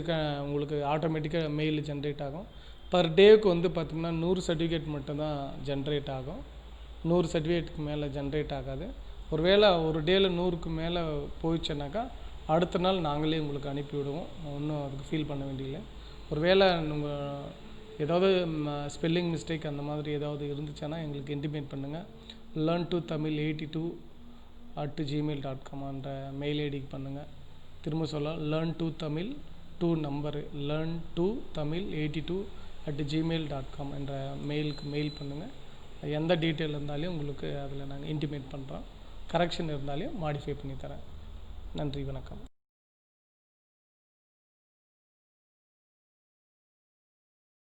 உங்களுக்கு ஆட்டோமேட்டிக்காக மெயில் ஜென்ரேட் ஆகும். பர் டேவுக்கு வந்து பார்த்திங்கன்னா 100 சர்டிஃபிகேட் மட்டும்தான் ஜென்ரேட் ஆகும். 100 சர்டிஃபிகேட்டுக்கு மேலே ஜென்ரேட் ஆகாது. ஒருவேளை ஒரு டேயில் 100க்கு மேலே போயிடுச்சுனாக்கா அடுத்த நாள் நாங்களே உங்களுக்கு அனுப்பிவிடுவோம். ஒன்றும் அதுக்கு ஃபீல் பண்ண வேண்டியதில்லை. ஒருவேளை உங்கள் ஏதாவது ஸ்பெல்லிங் மிஸ்டேக் அந்த மாதிரி ஏதாவது இருந்துச்சுன்னா எங்களுக்கு இன்டிமேட் பண்ணுங்கள். learn2tamil82@gmail.com என்ற மெயில் ஐடிக்கு பண்ணுங்கள். திரும்ப சொல்ல learn2tamil 2 நம்பரு learn2tamil82@gmail.com என்ற மெயிலுக்கு மெயில் பண்ணுங்கள். எந்த டீட்டெயில் இருந்தாலும் உங்களுக்கு அதில் நாங்கள் இன்டிமேட் பண்ணுறோம். கரெக்ஷன் இருந்தாலும் மாடிஃபை பண்ணி தரேன். நன்றி, வணக்கம்.